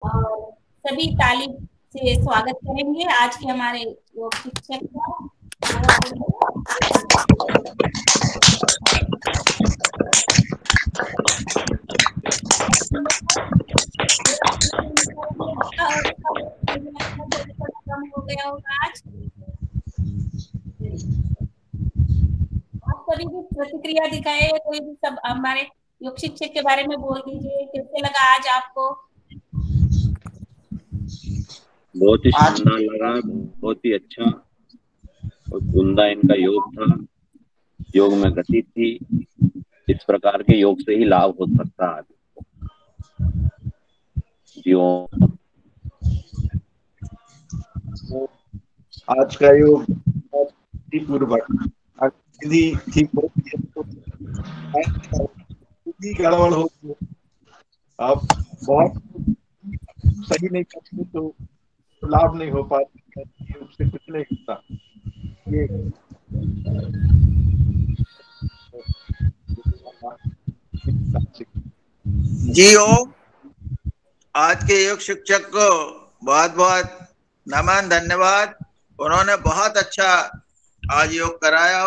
और सभी ताली से स्वागत करेंगे आज के हमारे योग शिक्षक का। कम हो गया होगा आज। आप सभी भी प्रतिक्रिया दिखाए, कोई भी सब हमारे योग शिक्षक के बारे में बोल दीजिए, कैसे लगा आज आपको। बहुत ही शानदार लगा, बहुत ही अच्छा और उम्दा इनका योग था। योग में गति थी। इस प्रकार के योग से ही लाभ हो सकता है जीवन। आज का योग पूर्वक यदि ठीक होती है तो गड़बड़ होती है। आप बहुत सही नहीं करते तो लाभ नहीं हो पाता, योग से कुछ नहीं होता। ये जी ओम, आज के योग शिक्षक को बहुत बहुत नमन, धन्यवाद। उन्होंने बहुत अच्छा आज योग कराया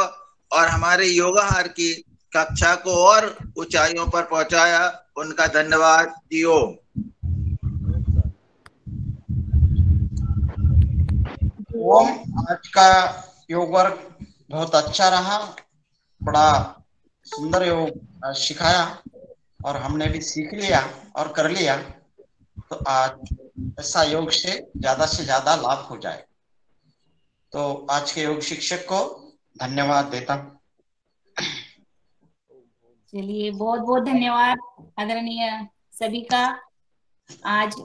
और हमारे योगाहार की कक्षा को और ऊंचाइयों पर पहुंचाया। उनका धन्यवाद जी ओम। ओम, आज का योग वर्ग बहुत अच्छा रहा, बड़ा सुंदर योग सिखाया और हमने भी सीख लिया और कर लिया। तो आज ऐसा योग से ज्यादा लाभ हो जाए। तो आज के योग शिक्षक को धन्यवाद देता हूँ। चलिए, बहुत बहुत धन्यवाद आदरणीय सभी का। आज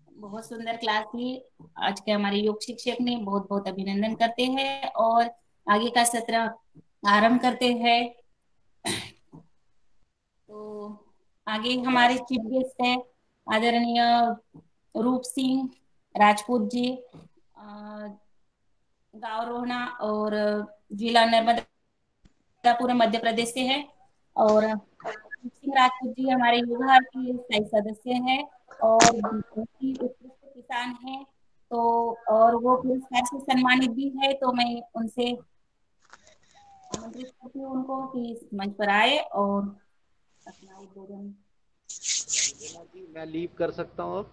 बहुत सुंदर क्लास ली आज के हमारे योग शिक्षक ने, बहुत बहुत अभिनंदन करते हैं और आगे का सत्र आरंभ करते हैं। तो आगे हमारे चीफ गेस्ट है आदरणीय रूप सिंह राजपूत जी, गांव रोहना और जिला नर्मदापुरम मध्य प्रदेश से है। और रूप सिंह राजपूत जी हमारे योगा के स्थायी सदस्य हैं और बहुत ही उत्कृष्ट किसान हैं। तो और वो पुरस्कार से सम्मानित भी है। तो मैं उनसे आमंत्रित करती हूँ उनको कि इस मंच पर आए और अपना उद्बोधन। मैं लीव कर सकता हूँ अब?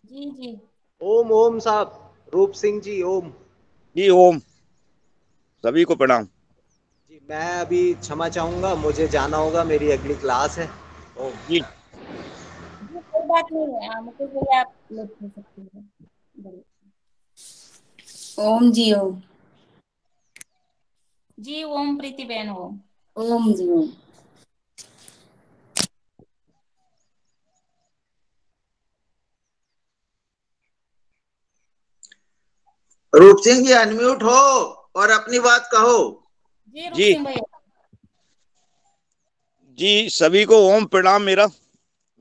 जी जी। ओम ओम साहब, रूप सिंह जी ओम। जी ओम, सभी को प्रणाम। जी मैं अभी क्षमा चाहूंगा, मुझे जाना होगा, मेरी अगली क्लास है। ओम जी कोई बात नहीं है, मुझे कोई आप लोग कर सकते हैं। ओम जी ओम। जी ओम प्रीति बहन ओम। ओम जी ओम। रूप सिंह जी अनम्यूट हो और अपनी बात कहो। जी रूप सिंह भैया। जी, सभी को ओम प्रणाम मेरा।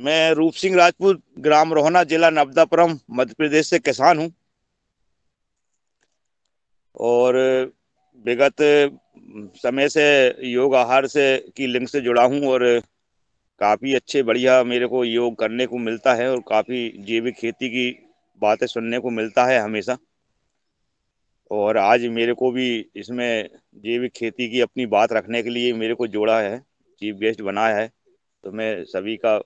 मैं रूप सिंह राजपूत, ग्राम रोहना, जिला नर्मदापुरम, मध्य प्रदेश से किसान हूँ और विगत समय से योग आहार से की लिंक से जुड़ा हूँ और काफ़ी अच्छे बढ़िया मेरे को योग करने को मिलता है और काफ़ी जैविक खेती की बातें सुनने को मिलता है हमेशा। और आज मेरे को भी इसमें जैविक खेती की अपनी बात रखने के लिए मेरे को जोड़ा है, चीफ गेस्ट बनाया है। तो मैं सभी का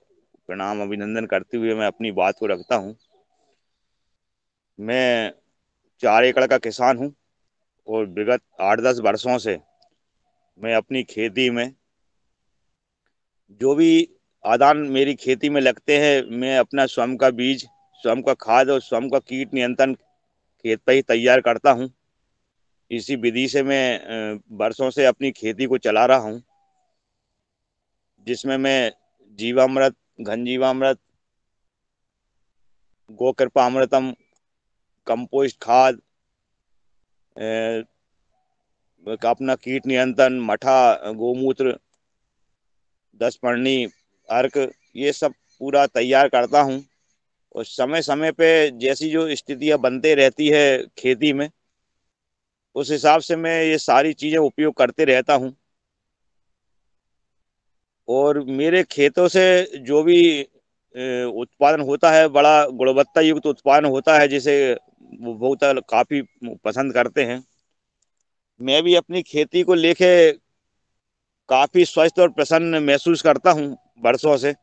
प्रणाम अभिनंदन करते हुए मैं अपनी बात को रखता हूँ। मैं 4 एकड़ का किसान हूँ और विगत 8-10 वर्षों से मैं अपनी खेती में जो भी आदान मेरी खेती में लगते हैं, मैं अपना स्वयं का बीज, स्वयं का खाद और स्वयं का कीट नियंत्रण खेत पर ही तैयार करता हूँ। इसी विधि से मैं वर्षों से अपनी खेती को चला रहा हूँ, जिसमें मैं जीवामृत, घन जीवामृत, गोकृपा अमृतम, कंपोस्ट खाद, अपना कीट नियंत्रण, मठा, गोमूत्र, 10 पर्णी, अर्क, ये सब पूरा तैयार करता हूँ। और समय समय पे जैसी जो स्थितियाँ बनते रहती है खेती में, उस हिसाब से मैं ये सारी चीज़ें उपयोग करते रहता हूँ। और मेरे खेतों से जो भी उत्पादन होता है, बड़ा गुणवत्ता युक्त उत्पादन होता है, जिसे उपभोक्ता काफी पसंद करते हैं। मैं भी अपनी खेती को लेके काफी स्वस्थ और प्रसन्न महसूस करता हूँ वर्षों से,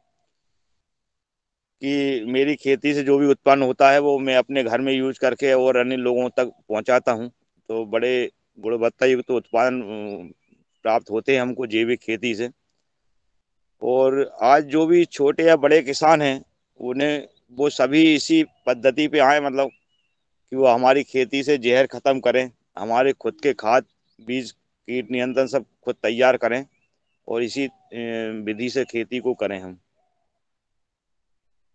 कि मेरी खेती से जो भी उत्पन्न होता है वो मैं अपने घर में यूज करके और अन्य लोगों तक पहुंचाता हूं। तो बड़े गुणवत्ता युक्त उत्पादन प्राप्त होते हैं हमको जैविक खेती से। और आज जो भी छोटे या बड़े किसान हैं, उन्हें वो सभी इसी पद्धति पे आए, मतलब कि वो हमारी खेती से जहर खत्म करें, हमारे खुद के खाद बीज कीट नियंत्रण सब खुद तैयार करें और इसी विधि से खेती को करें। हम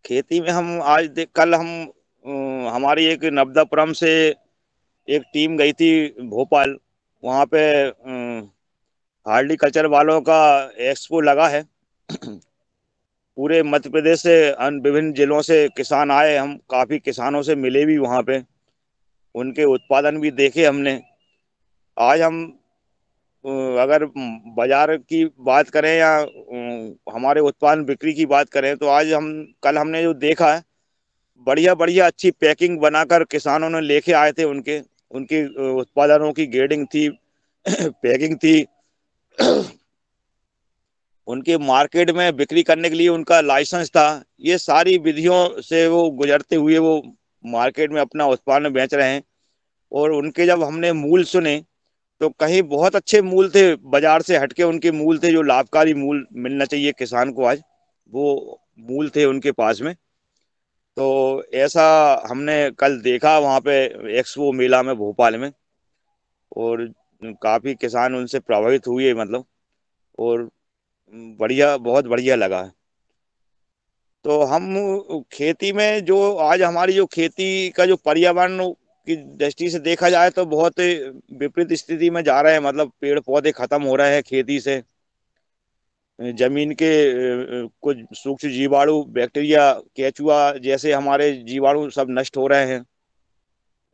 खेती में हम आज देख कल हम हमारी एक नवदापुरम से एक टीम गई थी भोपाल। वहाँ पे हार्टिकल्चर वालों का एक्सपो लगा है। पूरे मध्य प्रदेश से विभिन्न जिलों से किसान आए, हम काफी किसानों से मिले भी वहाँ पे, उनके उत्पादन भी देखे हमने। आज हम अगर बाजार की बात करें या हमारे उत्पादन बिक्री की बात करें, तो आज हम कल हमने जो देखा है, बढ़िया बढ़िया अच्छी पैकिंग बनाकर किसानों ने लेके आए थे। उनके उनकी उत्पादनों की ग्रेडिंग थी, पैकिंग थी, उनके मार्केट में बिक्री करने के लिए उनका लाइसेंस था। ये सारी विधियों से वो गुजरते हुए वो मार्केट में अपना उत्पादन बेच रहे हैं। और उनके जब हमने मूल सुने, तो कहीं बहुत अच्छे मूल थे, बाजार से हटके उनके मूल थे, जो लाभकारी मूल मिलना चाहिए किसान को, आज वो मूल थे उनके पास में। तो ऐसा हमने कल देखा वहाँ पे एक्सपो मेला में भोपाल में। और काफी किसान उनसे प्रभावित हुए, मतलब, और बढ़िया, बहुत बढ़िया लगा। तो हम खेती में जो आज हमारी जो खेती का जो पर्यावरण की दृष्टि से देखा जाए, तो बहुत विपरीत स्थिति में जा रहे हैं। मतलब पेड़ पौधे खत्म हो रहे हैं खेती से, जमीन के कुछ सूक्ष्म जीवाणु, बैक्टीरिया, केचुआ जैसे हमारे जीवाणु सब नष्ट हो रहे हैं।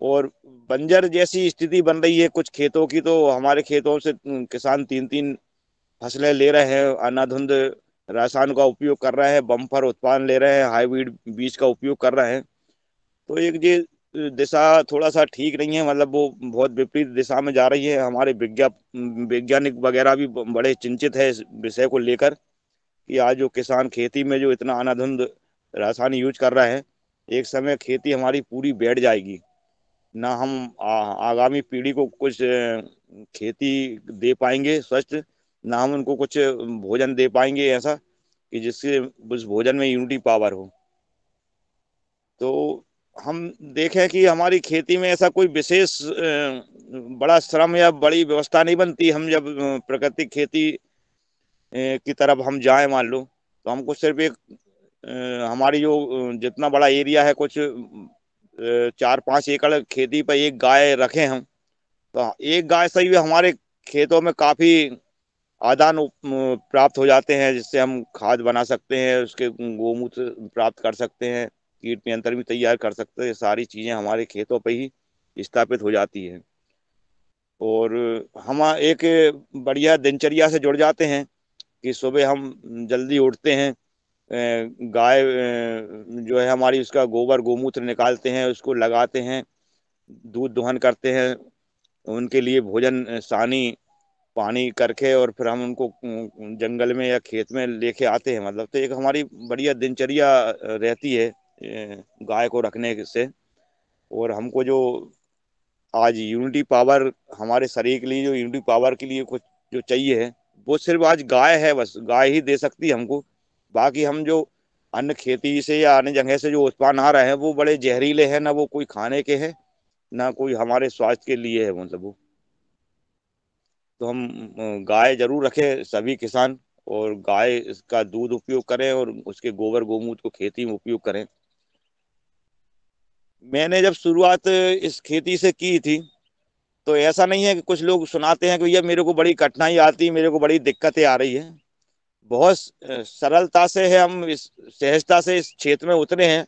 और बंजर जैसी स्थिति बन रही है कुछ खेतों की। तो हमारे खेतों से किसान तीन तीन फसलें ले रहे हैं, अंधाधुंध रसायन का उपयोग कर रहे हैं, बम्पर उत्पादन ले रहे हैं, हाइब्रिड बीज का उपयोग कर रहे हैं। तो एक ये दिशा थोड़ा सा ठीक नहीं है, मतलब वो बहुत विपरीत दिशा में जा रही है। हमारे वैज्ञानिक वगैरह भी बड़े चिंतित है इस विषय को लेकर, कि आज जो किसान खेती में जो इतना अंधाधुंध रासायन यूज कर रहा है, एक समय खेती हमारी पूरी बैठ जाएगी। ना हम आगामी पीढ़ी को कुछ खेती दे पाएंगे स्वस्थ, ना हम उनको कुछ भोजन दे पाएंगे ऐसा कि जिससे उस भोजन में यूनिटी पावर हो। तो हम देखें कि हमारी खेती में ऐसा कोई विशेष बड़ा श्रम या बड़ी व्यवस्था नहीं बनती। हम जब प्राकृतिक खेती की तरफ हम जाएं, मान लो, तो हमको सिर्फ एक हमारी जो जितना बड़ा एरिया है, कुछ 4-5 एकड़ खेती पर एक गाय रखे हम, तो एक गाय से ही हमारे खेतों में काफी आदान प्राप्त हो जाते हैं, जिससे हम खाद बना सकते हैं, उसके गोमूत्र प्राप्त कर सकते हैं, कीट नियंत्रण भी तैयार कर सकते हैं। सारी चीजें हमारे खेतों पे ही स्थापित हो जाती है। और हम एक बढ़िया दिनचर्या से जुड़ जाते हैं कि सुबह हम जल्दी उठते हैं, गाय जो है हमारी, उसका गोबर गोमूत्र निकालते हैं, उसको लगाते हैं, दूध दोहन करते हैं, उनके लिए भोजन सानी पानी करके, और फिर हम उनको जंगल में या खेत में लेके आते हैं। मतलब तो एक हमारी बढ़िया दिनचर्या रहती है गाय को रखने से। और हमको जो आज यूनिटी पावर, हमारे शरीर के लिए जो यूनिटी पावर के लिए कुछ जो चाहिए है, वो सिर्फ आज गाय है, बस गाय ही दे सकती है हमको। बाकी हम जो अन्य खेती से या अन्य जगह से जो उत्पादन आ रहे हैं, वो बड़े जहरीले हैं, ना वो कोई खाने के हैं, ना कोई हमारे स्वास्थ्य के लिए है, मतलब वो। तो हम गाय जरूर रखें सभी किसान, और गाय का दूध उपयोग करें और उसके गोबर गोमूत्र को खेती में उपयोग करें। मैंने जब शुरुआत इस खेती से की थी, तो ऐसा नहीं है कि कुछ लोग सुनाते हैं कि भैया मेरे को बड़ी कठिनाई आती, मेरे को बड़ी दिक्कतें आ रही है। बहुत सरलता से है, हम इस सहजता से इस क्षेत्र में उतरे हैं,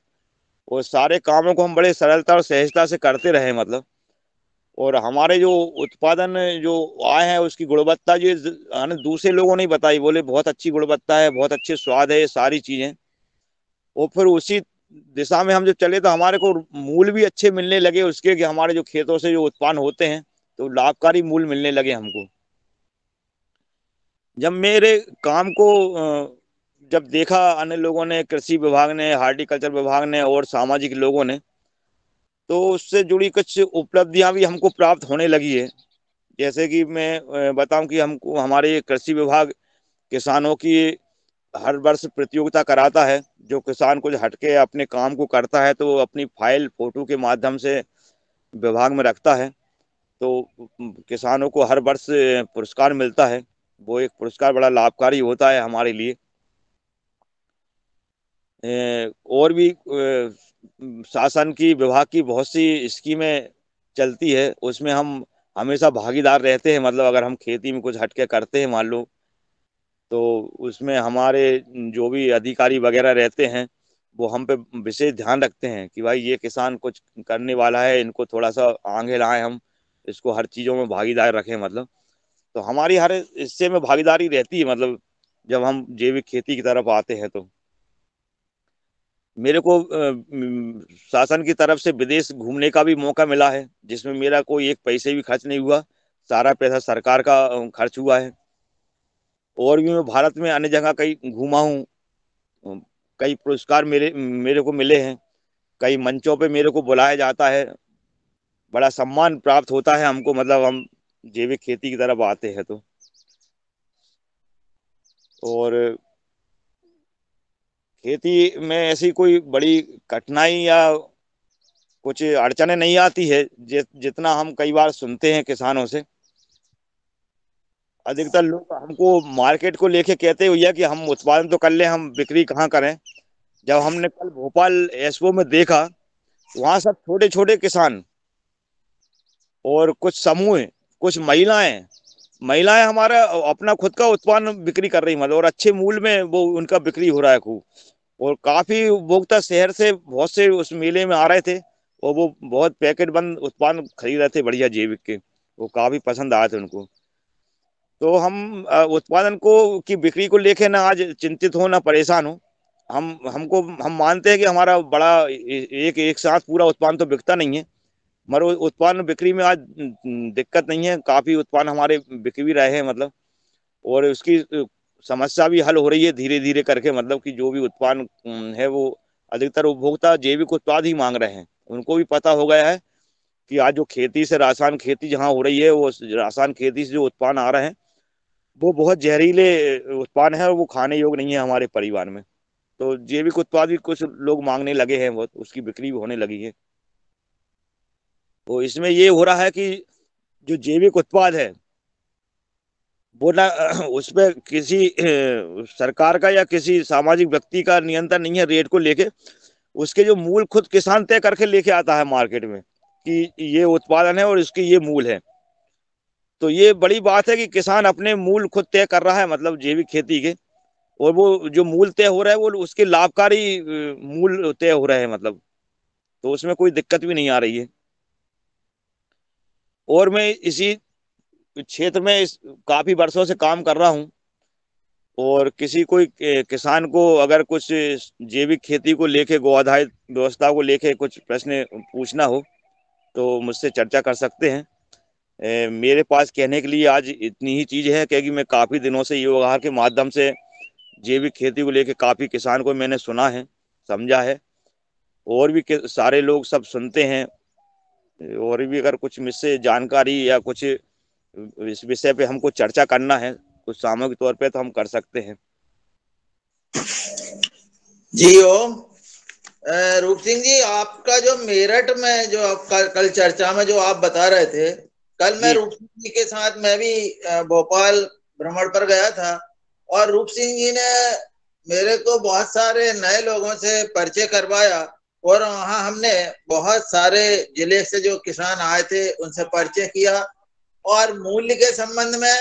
और सारे कामों को हम बड़े सरलता और सहजता से करते रहे, मतलब। और हमारे जो उत्पादन जो आए हैं, उसकी गुणवत्ता जो दूसरे लोगों ने बताई, बोले बहुत अच्छी गुणवत्ता है, बहुत अच्छे स्वाद है, ये सारी चीजें। और फिर उसी दिशा में हम जब चले तो हमारे को मूल भी अच्छे मिलने लगे उसके, कि हमारे जो खेतों से जो उत्पन्न होते हैं तो लाभकारी मूल मिलने लगे हमको। जब मेरे काम को जब देखा अन्य लोगों ने, कृषि विभाग ने, हार्टिकल्चर विभाग ने और सामाजिक लोगों ने, तो उससे जुड़ी कुछ उपलब्धियां भी हमको प्राप्त होने लगी है। जैसे कि मैं बताऊं कि हमको हमारे कृषि विभाग किसानों की हर वर्ष प्रतियोगिता कराता है। जो किसान कुछ हटके अपने काम को करता है तो वो अपनी फाइल फोटो के माध्यम से विभाग में रखता है, तो किसानों को हर वर्ष पुरस्कार मिलता है। वो एक पुरस्कार बड़ा लाभकारी होता है हमारे लिए। और भी शासन की विभाग की बहुत सी स्कीमें चलती है, उसमें हम हमेशा भागीदार रहते हैं। मतलब अगर हम खेती में कुछ हटके करते हैं मान लो, तो उसमें हमारे जो भी अधिकारी वगैरह रहते हैं वो हम पे विशेष ध्यान रखते हैं कि भाई ये किसान कुछ करने वाला है, इनको थोड़ा सा आगे लाएं, हम इसको हर चीज़ों में भागीदार रखें। मतलब तो हमारी हर हिस्से में भागीदारी रहती है। मतलब जब हम जैविक खेती की तरफ आते हैं तो मेरे को शासन की तरफ से विदेश घूमने का भी मौका मिला है, जिसमें मेरा कोई एक पैसे भी खर्च नहीं हुआ, सारा पैसा सरकार का खर्च हुआ है। और भी मैं भारत में अन्य जगह कई घूमा हूँ, कई पुरस्कार मेरे मेरे को मिले हैं, कई मंचों पे मेरे को बुलाया जाता है, बड़ा सम्मान प्राप्त होता है हमको। मतलब हम जैविक खेती की तरफ आते हैं तो। और खेती में ऐसी कोई बड़ी कठिनाई या कुछ अड़चने नहीं आती है जितना हम कई बार सुनते हैं किसानों से। अधिकतर लोग हमको मार्केट को लेके कहते हैं भैया कि हम उत्पादन तो कर ले, हम बिक्री कहाँ करें। जब हमने कल भोपाल एक्सपो में देखा, वहां सब छोटे छोटे किसान और कुछ समूह, कुछ महिलाएं महिलाएं हमारा अपना खुद का उत्पादन बिक्री कर रही, मतलब और अच्छे मूल्य में वो उनका बिक्री हो रहा है खूब। और काफी उपभोक्ता शहर से बहुत से उस मेले में आ रहे थे, और वो बहुत पैकेट बंद उत्पादन खरीद रहे थे बढ़िया जैविक के, वो काफी पसंद आए थे उनको। तो हम उत्पादन को की बिक्री को लेके ना आज चिंतित हो ना परेशान हो। हम मानते हैं कि हमारा बड़ा एक एक साथ पूरा उत्पादन तो बिकता नहीं है, मगर उत्पादन बिक्री में आज दिक्कत नहीं है, काफी उत्पादन हमारे बिक भी रहे हैं। मतलब और उसकी समस्या भी हल हो रही है धीरे धीरे करके। मतलब कि जो भी उत्पादन है वो अधिकतर उपभोक्ता जैविक उत्पाद ही मांग रहे हैं। उनको भी पता हो गया है कि आज जो खेती से रासायन खेती जहाँ हो रही है, वो रासायन खेती से जो उत्पादन आ रहे हैं वो बहुत जहरीले उत्पादन है, और वो खाने योग्य नहीं है हमारे परिवार में। तो जैविक उत्पाद भी कुछ लोग मांगने लगे हैं, बहुत उसकी बिक्री भी होने लगी है। तो इसमें ये हो रहा है कि जो जैविक उत्पाद है वो ना उस पर किसी सरकार का या किसी सामाजिक व्यक्ति का नियंत्रण नहीं है रेट को लेके। उसके जो मूल खुद किसान तय करके लेके आता है मार्केट में कि ये उत्पादन है और इसकी ये मूल है। तो ये बड़ी बात है कि किसान अपने मूल खुद तय कर रहा है, मतलब जैविक खेती के। और वो जो मूल तय हो रहा है वो उसके लाभकारी मूल तय हो रहे हैं। मतलब तो उसमें कोई दिक्कत भी नहीं आ रही है। और मैं इसी क्षेत्र में काफी वर्षों से काम कर रहा हूँ। और किसी कोई किसान को अगर कुछ जैविक खेती को लेके, गो आधारित व्यवस्था को लेके कुछ प्रश्न पूछना हो तो मुझसे चर्चा कर सकते हैं। मेरे पास कहने के लिए आज इतनी ही चीज है, क्योंकि मैं काफी दिनों से योग आहार के माध्यम से जैविक खेती को लेके काफी किसान को मैंने सुना है, समझा है। और भी सारे लोग सब सुनते हैं। और भी अगर कुछ मुझसे जानकारी या कुछ इस विषय पे हमको चर्चा करना है कुछ सामूहिक तौर पे, तो हम कर सकते हैं। जी ओम। रूप सिंह जी, आपका जो मेरठ में जो आप कल चर्चा में जो आप बता रहे थे, कल मैं जी रूप सिंह जी के साथ मैं भी भोपाल भ्रमण पर गया था। और रूप सिंह जी ने मेरे को बहुत सारे नए लोगों से परिचय करवाया। और वहाँ हमने बहुत सारे जिले से जो किसान आए थे उनसे परिचय किया। और मूल्य के संबंध में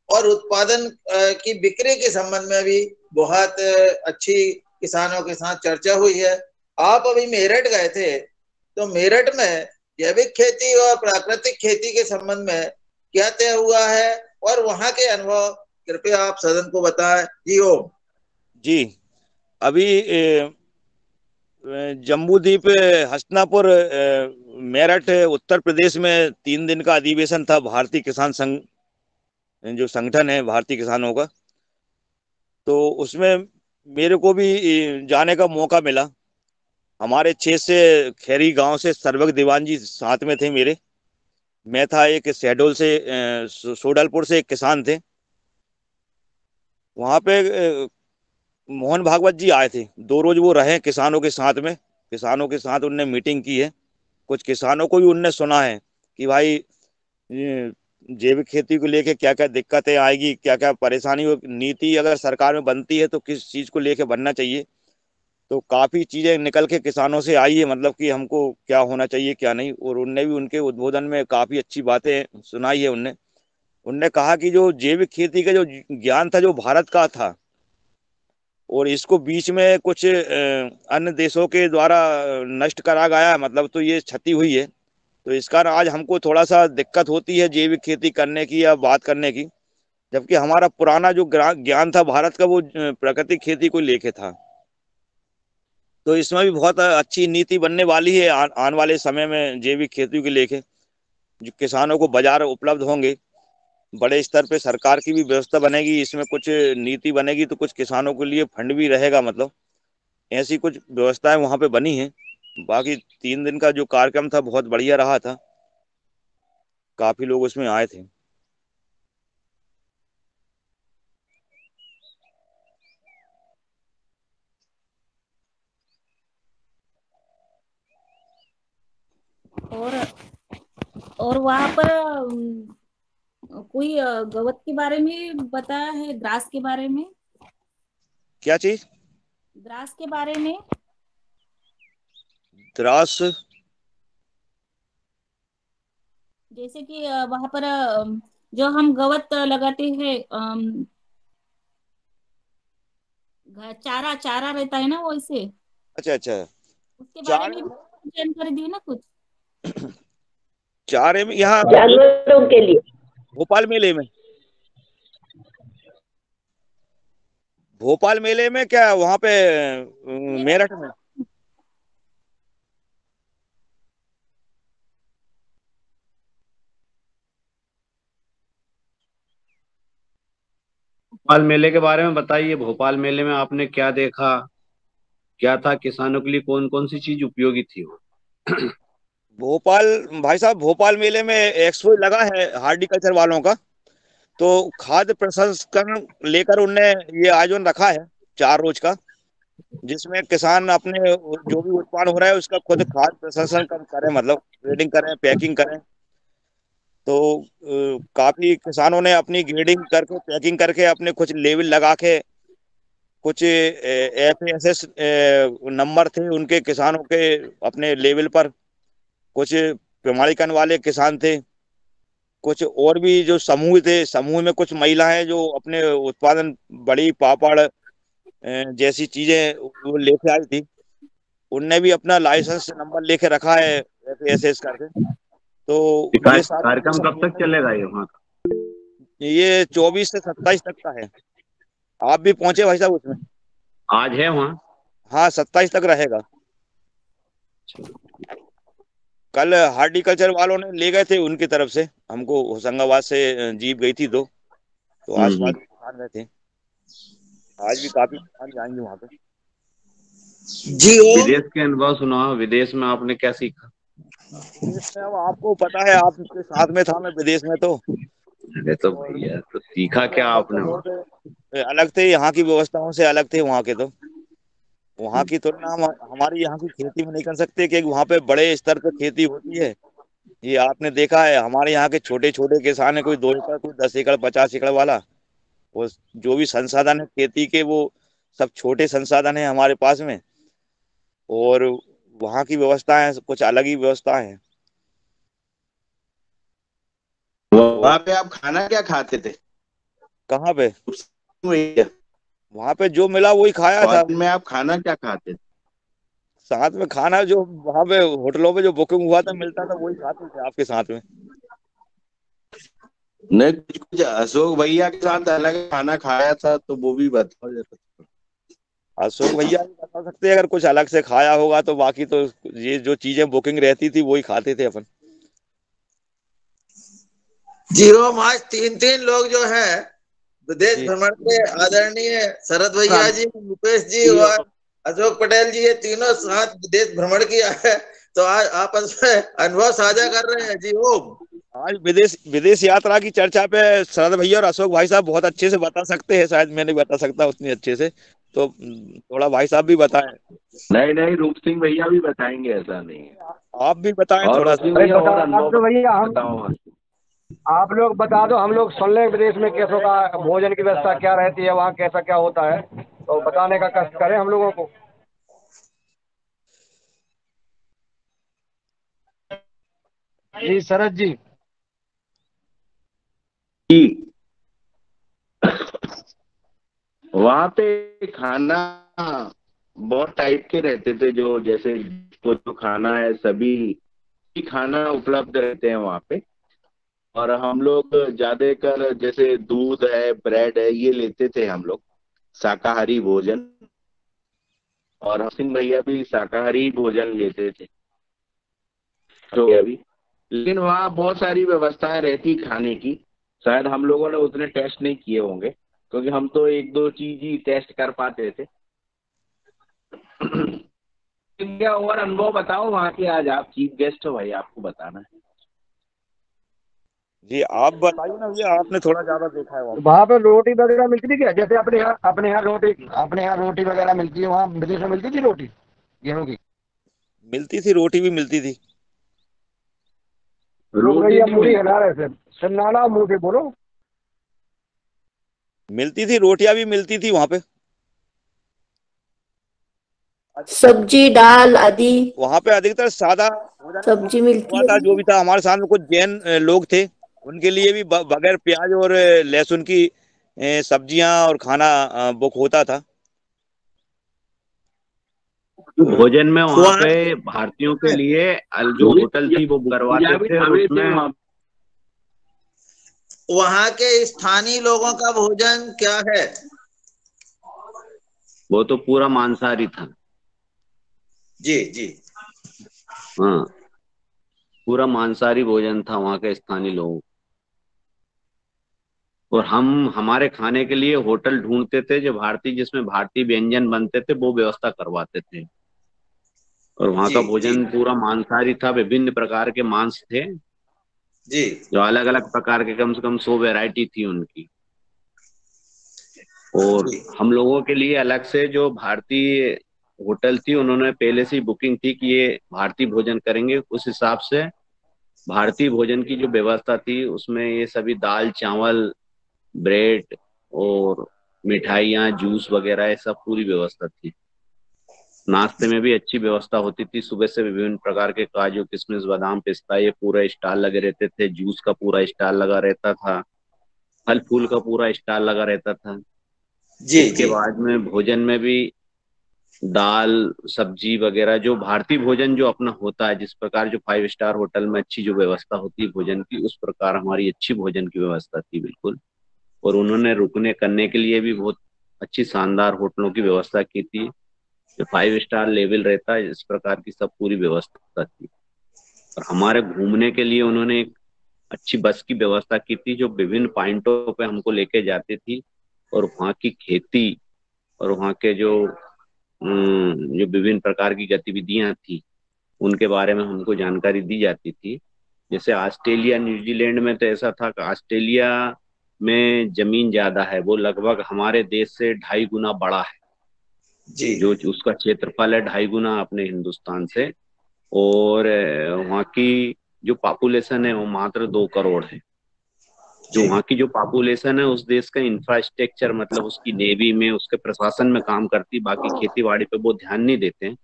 और उत्पादन की बिक्री के संबंध में भी बहुत अच्छी किसानों के साथ चर्चा हुई है। आप अभी मेरठ गए थे, तो मेरठ में जैविक खेती और प्राकृतिक खेती के संबंध में क्या तय हुआ है और वहां के अनुभव कृपया आप सदन को बताएं। जी ओम। जी। अभी जम्बूद्वीप, हस्तिनापुर, मेरठ, उत्तर प्रदेश में 3 दिन का अधिवेशन था भारतीय किसान संघ, जो संगठन है भारतीय किसानों का। तो उसमें मेरे को भी जाने का मौका मिला। हमारे क्षेत्र से खैरी गांव से सर्वक दीवान जी साथ में थे मेरे। मैं था एक शहडोल से, सोडलपुर से एक किसान थे। वहां पे मोहन भागवत जी आए थे, 2 रोज वो रहे किसानों के साथ में। किसानों के साथ उनने मीटिंग की है। कुछ किसानों को भी उनने सुना है कि भाई जैविक खेती को लेके क्या क्या दिक्कतें आएगी, क्या क्या परेशानी हो, नीति अगर सरकार में बनती है तो किस चीज को लेके बनना चाहिए। तो काफी चीजें निकल के किसानों से आई है, मतलब कि हमको क्या होना चाहिए क्या नहीं। और उनने भी उनके उद्बोधन में काफी अच्छी बातें सुनाई है। उनने उनने कहा कि जो जैविक खेती का जो ज्ञान था, जो भारत का था, और इसको बीच में कुछ अन्य देशों के द्वारा नष्ट करा गया है, मतलब तो ये क्षति हुई है। तो इस कारण आज हमको थोड़ा सा दिक्कत होती है जैविक खेती करने की या बात करने की, जबकि हमारा पुराना जो ज्ञान था भारत का, वो प्राकृतिक खेती को लेके था। तो इसमें भी बहुत अच्छी नीति बनने वाली है आने वाले समय में जैविक खेती को लेके। जो किसानों को बाजार उपलब्ध होंगे, बड़े स्तर पे सरकार की भी व्यवस्था बनेगी, इसमें कुछ नीति बनेगी तो कुछ किसानों के लिए फंड भी रहेगा, मतलब ऐसी कुछ व्यवस्थाएं वहां पे बनी है। बाकी 3 दिन का जो कार्यक्रम था बहुत बढ़िया रहा था, काफी लोग उसमें आए थे। और वहां पर कोई गवत के बारे में बताया है, ग्रास के बारे में? क्या चीज? ग्रास के बारे में। द्रास? जैसे कि वहां पर जो हम गवत लगाते हैं, चारा चारा रहता है ना, वो इसे, अच्छा अच्छा। उसके बारे चारे में भी जानकारी दी ना कुछ? चारे में यहाँ जानवरों के लिए भोपाल मेले में, भोपाल मेले में क्या वहां पे मेरठ में? भोपाल मेले के बारे में बताइए। भोपाल मेले में आपने क्या देखा, क्या था, किसानों के लिए कौन कौन सी चीज उपयोगी थी वो? भोपाल, भाई साहब, भोपाल मेले में एक्सपो लगा है हार्टिकल्चर वालों का। तो खाद्य प्रसंस्करण लेकर उनने ये आयोजन रखा है 4 रोज का, जिसमें किसान अपने जो भी उत्पादन हो रहा है उसका खुद खाद्य प्रसंस्करण करें, मतलब ग्रेडिंग करें, पैकिंग करें। तो काफी किसानों ने अपनी ग्रेडिंग करके, पैकिंग करके, अपने कुछ लेबल लगा के, कुछ FSS नंबर थे उनके किसानों के अपने लेवल पर। कुछ प्रमाणीकरण वाले किसान थे, कुछ और भी जो समूह थे, समूह में कुछ महिलाएं जो अपने उत्पादन, बड़ी पापड़ जैसी चीजें वो लेके आई थी। उनने भी अपना लाइसेंस नंबर लेके रखा है FSS करके। तो ये सारे कार्यक्रम कब तक चलेगा ये वहाँ का? ये 24 से 27 तक का है। आप भी पहुंचे भाई साहब उसमें? आज है वहाँ? हाँ, 27 तक रहेगा। कल हार्टिकल्चर वालों ने ले गए थे उनकी तरफ से हमको, होशंगाबाद से जीप गई थी, तो आसपास किसान गए थे। आज भी काफी किसान जाएंगे वहां पे। जी ओ विदेश के अनुभव सुनाओ, विदेश में आपने क्या सीखा? विदेश में अब आपको पता है, आपके साथ में था मैं विदेश में। तो अरे तो भैया, तो सीखा क्या आपने वहाँ? अलग थे, यहाँ की व्यवस्थाओं से अलग थे वहाँ के। तो वहाँ की तुलना हम हमारी यहाँ की खेती में नहीं कर सकते, क्योंकि वहाँ पे बड़े स्तर पे खेती होती है। ये आपने देखा है, हमारे यहाँ के छोटे छोटे किसान है, कोई 2 एकड़, कोई 10 एकड़, 50 एकड़ वाला। वो जो भी संसाधन है खेती के, वो सब छोटे संसाधन है हमारे पास में। और वहाँ की व्यवस्थाएं कुछ अलग ही व्यवस्था है। वहाँ पे आप खाना क्या खाते थे? कहाँ पे? वही वहाँ पे जो मिला वही खाया था। में आप खाना क्या खाते थे? साथ में खाना जो वहाँ पे होटलों में जो बुकिंग हुआ था मिलता था, वही खाते थे आपके साथ में। नहीं, कुछ अशोक भैया के साथ अलग खाना खाया था, तो वो भी बताओ जरा। अशोक भैया भी बता सकते हैं अगर कुछ अलग से खाया होगा तो, बाकी तो ये जो चीजें बुकिंग रहती थी वही खाते थे अपन। जी ओम, आज 3 लोग जो है विदेश जी भ्रमण के आदरणीय शरद भैया जी, मुकेश जी और अशोक पटेल जी, ये तीनों साथ विदेश भ्रमण किया है, तो आज आपस में अनुभव साझा कर रहे हैं। जी ओम। आज विदेश विदेश यात्रा की चर्चा पे शरद भैया और अशोक भाई साहब बहुत अच्छे से बता सकते हैं, शायद मैं नहीं बता सकता उतनी अच्छे से, तो थोड़ा भाई साहब भी बताएं। नहीं नहीं, रूप सिंह भैया भी बताएंगे, ऐसा नहीं है। आप भी बताएं और थोड़ा रूप सा। सिंह भैया और तो भैया हम बताओ। आप लोग बता दो, हम लोग सुन लें विदेश में कैसों का भोजन की व्यवस्था क्या रहती है, वहाँ कैसा क्या होता है, तो बताने का कष्ट करें हम लोगों को। जी शरद जी। वहाँ पे खाना बहुत टाइप के रहते थे, जो जैसे जो खाना है सभी खाना उपलब्ध रहते हैं वहाँ पे। और हम लोग ज्यादातर जैसे दूध है, ब्रेड है, ये लेते थे हम लोग, शाकाहारी भोजन। और हम सिंह भैया भी शाकाहारी भोजन लेते थे तो अभी। लेकिन वहाँ बहुत सारी व्यवस्थाएं रहती खाने की, शायद हम लोगों ने उतने टेस्ट नहीं किए होंगे, क्योंकि हम तो 1-2 चीज ही टेस्ट कर पाते थे। क्या और अनुभव बताओ वहाँ के, आज आप चीफ गेस्ट हो भाई, आपको बताना है। जी आप बताइए ना भैया, आपने थोड़ा ज्यादा देखा है वहाँ पे रोटी वगैरह मिलती थी क्या, जैसे अपने यहाँ रोटी वगैरह मिलती है, वहाँ विदेश में मिलती थी रोटी गेहूं की? मिलती थी, रोटी भी मिलती थी। भैया मुड़ी हिला रहे थे, सन्नाला मुंह से बोलो। मिलती थी, रोटियां भी मिलती थी वहां पे, सब्जी दाल आदि। वहां पे अधिकतर सादा सब्जी मिलती था। है। जो भी था, हमारे साथ में कुछ जैन लोग थे, उनके लिए भी बगैर प्याज और लहसुन की सब्जियां और खाना बुक होता था। भोजन में वहाँ पे भारतीयों के लिए जो होटल थी वो करवाते थे, और उसमें वहाँ के स्थानीय लोगों का भोजन क्या है? वो तो पूरा मांसाहारी था। जी जी। हाँ, पूरा मांसाहारी भोजन था वहाँ के स्थानीय लोगों। और हम हमारे खाने के लिए होटल ढूंढते थे जो भारतीय, जिसमें भारतीय व्यंजन बनते थे, वो व्यवस्था करवाते थे। और वहाँ का भोजन पूरा मांसाहारी था, विभिन्न प्रकार के मांस थे जी, जो अलग अलग प्रकार के, कम से कम 100 वैरायटी थी उनकी। और हम लोगों के लिए अलग से जो भारतीय होटल थी, उन्होंने पहले से ही बुकिंग थी कि ये भारतीय भोजन करेंगे। उस हिसाब से भारतीय भोजन की जो व्यवस्था थी उसमें ये सभी दाल चावल, ब्रेड और मिठाइयाँ, जूस वगैरह, ये सब पूरी व्यवस्था थी। नाश्ते में भी अच्छी व्यवस्था होती थी। सुबह से विभिन्न प्रकार के काजू किशमिश बादाम पिस्ता ये पूरे स्टॉल लगे रहते थे। जूस का पूरा स्टॉल लगा रहता था, फल फूल का पूरा स्टॉल लगा रहता था। जी इसके बाद में भोजन में भी दाल सब्जी वगैरह, जो भारतीय भोजन जो अपना होता है, जिस प्रकार जो 5 स्टार होटल में अच्छी जो व्यवस्था होती है भोजन की, उस प्रकार हमारी अच्छी भोजन की व्यवस्था थी बिल्कुल। और उन्होंने रुकने करने के लिए भी बहुत अच्छी शानदार होटलों की व्यवस्था की थी, जो 5 स्टार लेवल रहता है, इस प्रकार की सब पूरी व्यवस्था थी। और हमारे घूमने के लिए उन्होंने एक अच्छी बस की व्यवस्था की थी, जो विभिन्न पॉइंटों पे हमको लेके जाती थी। और वहाँ की खेती और वहाँ के जो विभिन्न प्रकार की गतिविधियां थी उनके बारे में हमको जानकारी दी जाती थी। जैसे ऑस्ट्रेलिया न्यूजीलैंड में तो ऐसा था कि ऑस्ट्रेलिया में जमीन ज्यादा है, वो लगभग हमारे देश से 2.5 गुना बड़ा है जी। जो उसका क्षेत्रफल है 2.5 गुना अपने हिंदुस्तान से। और वहाँ की जो पॉपुलेशन है वो मात्र 2 करोड़ है। जो वहाँ की जो पॉपुलेशन है उस देश का इंफ्रास्ट्रक्चर, मतलब उसकी नेवी में, उसके प्रशासन में काम करती, बाकी खेती बाड़ी पे वो ध्यान नहीं देते हैं।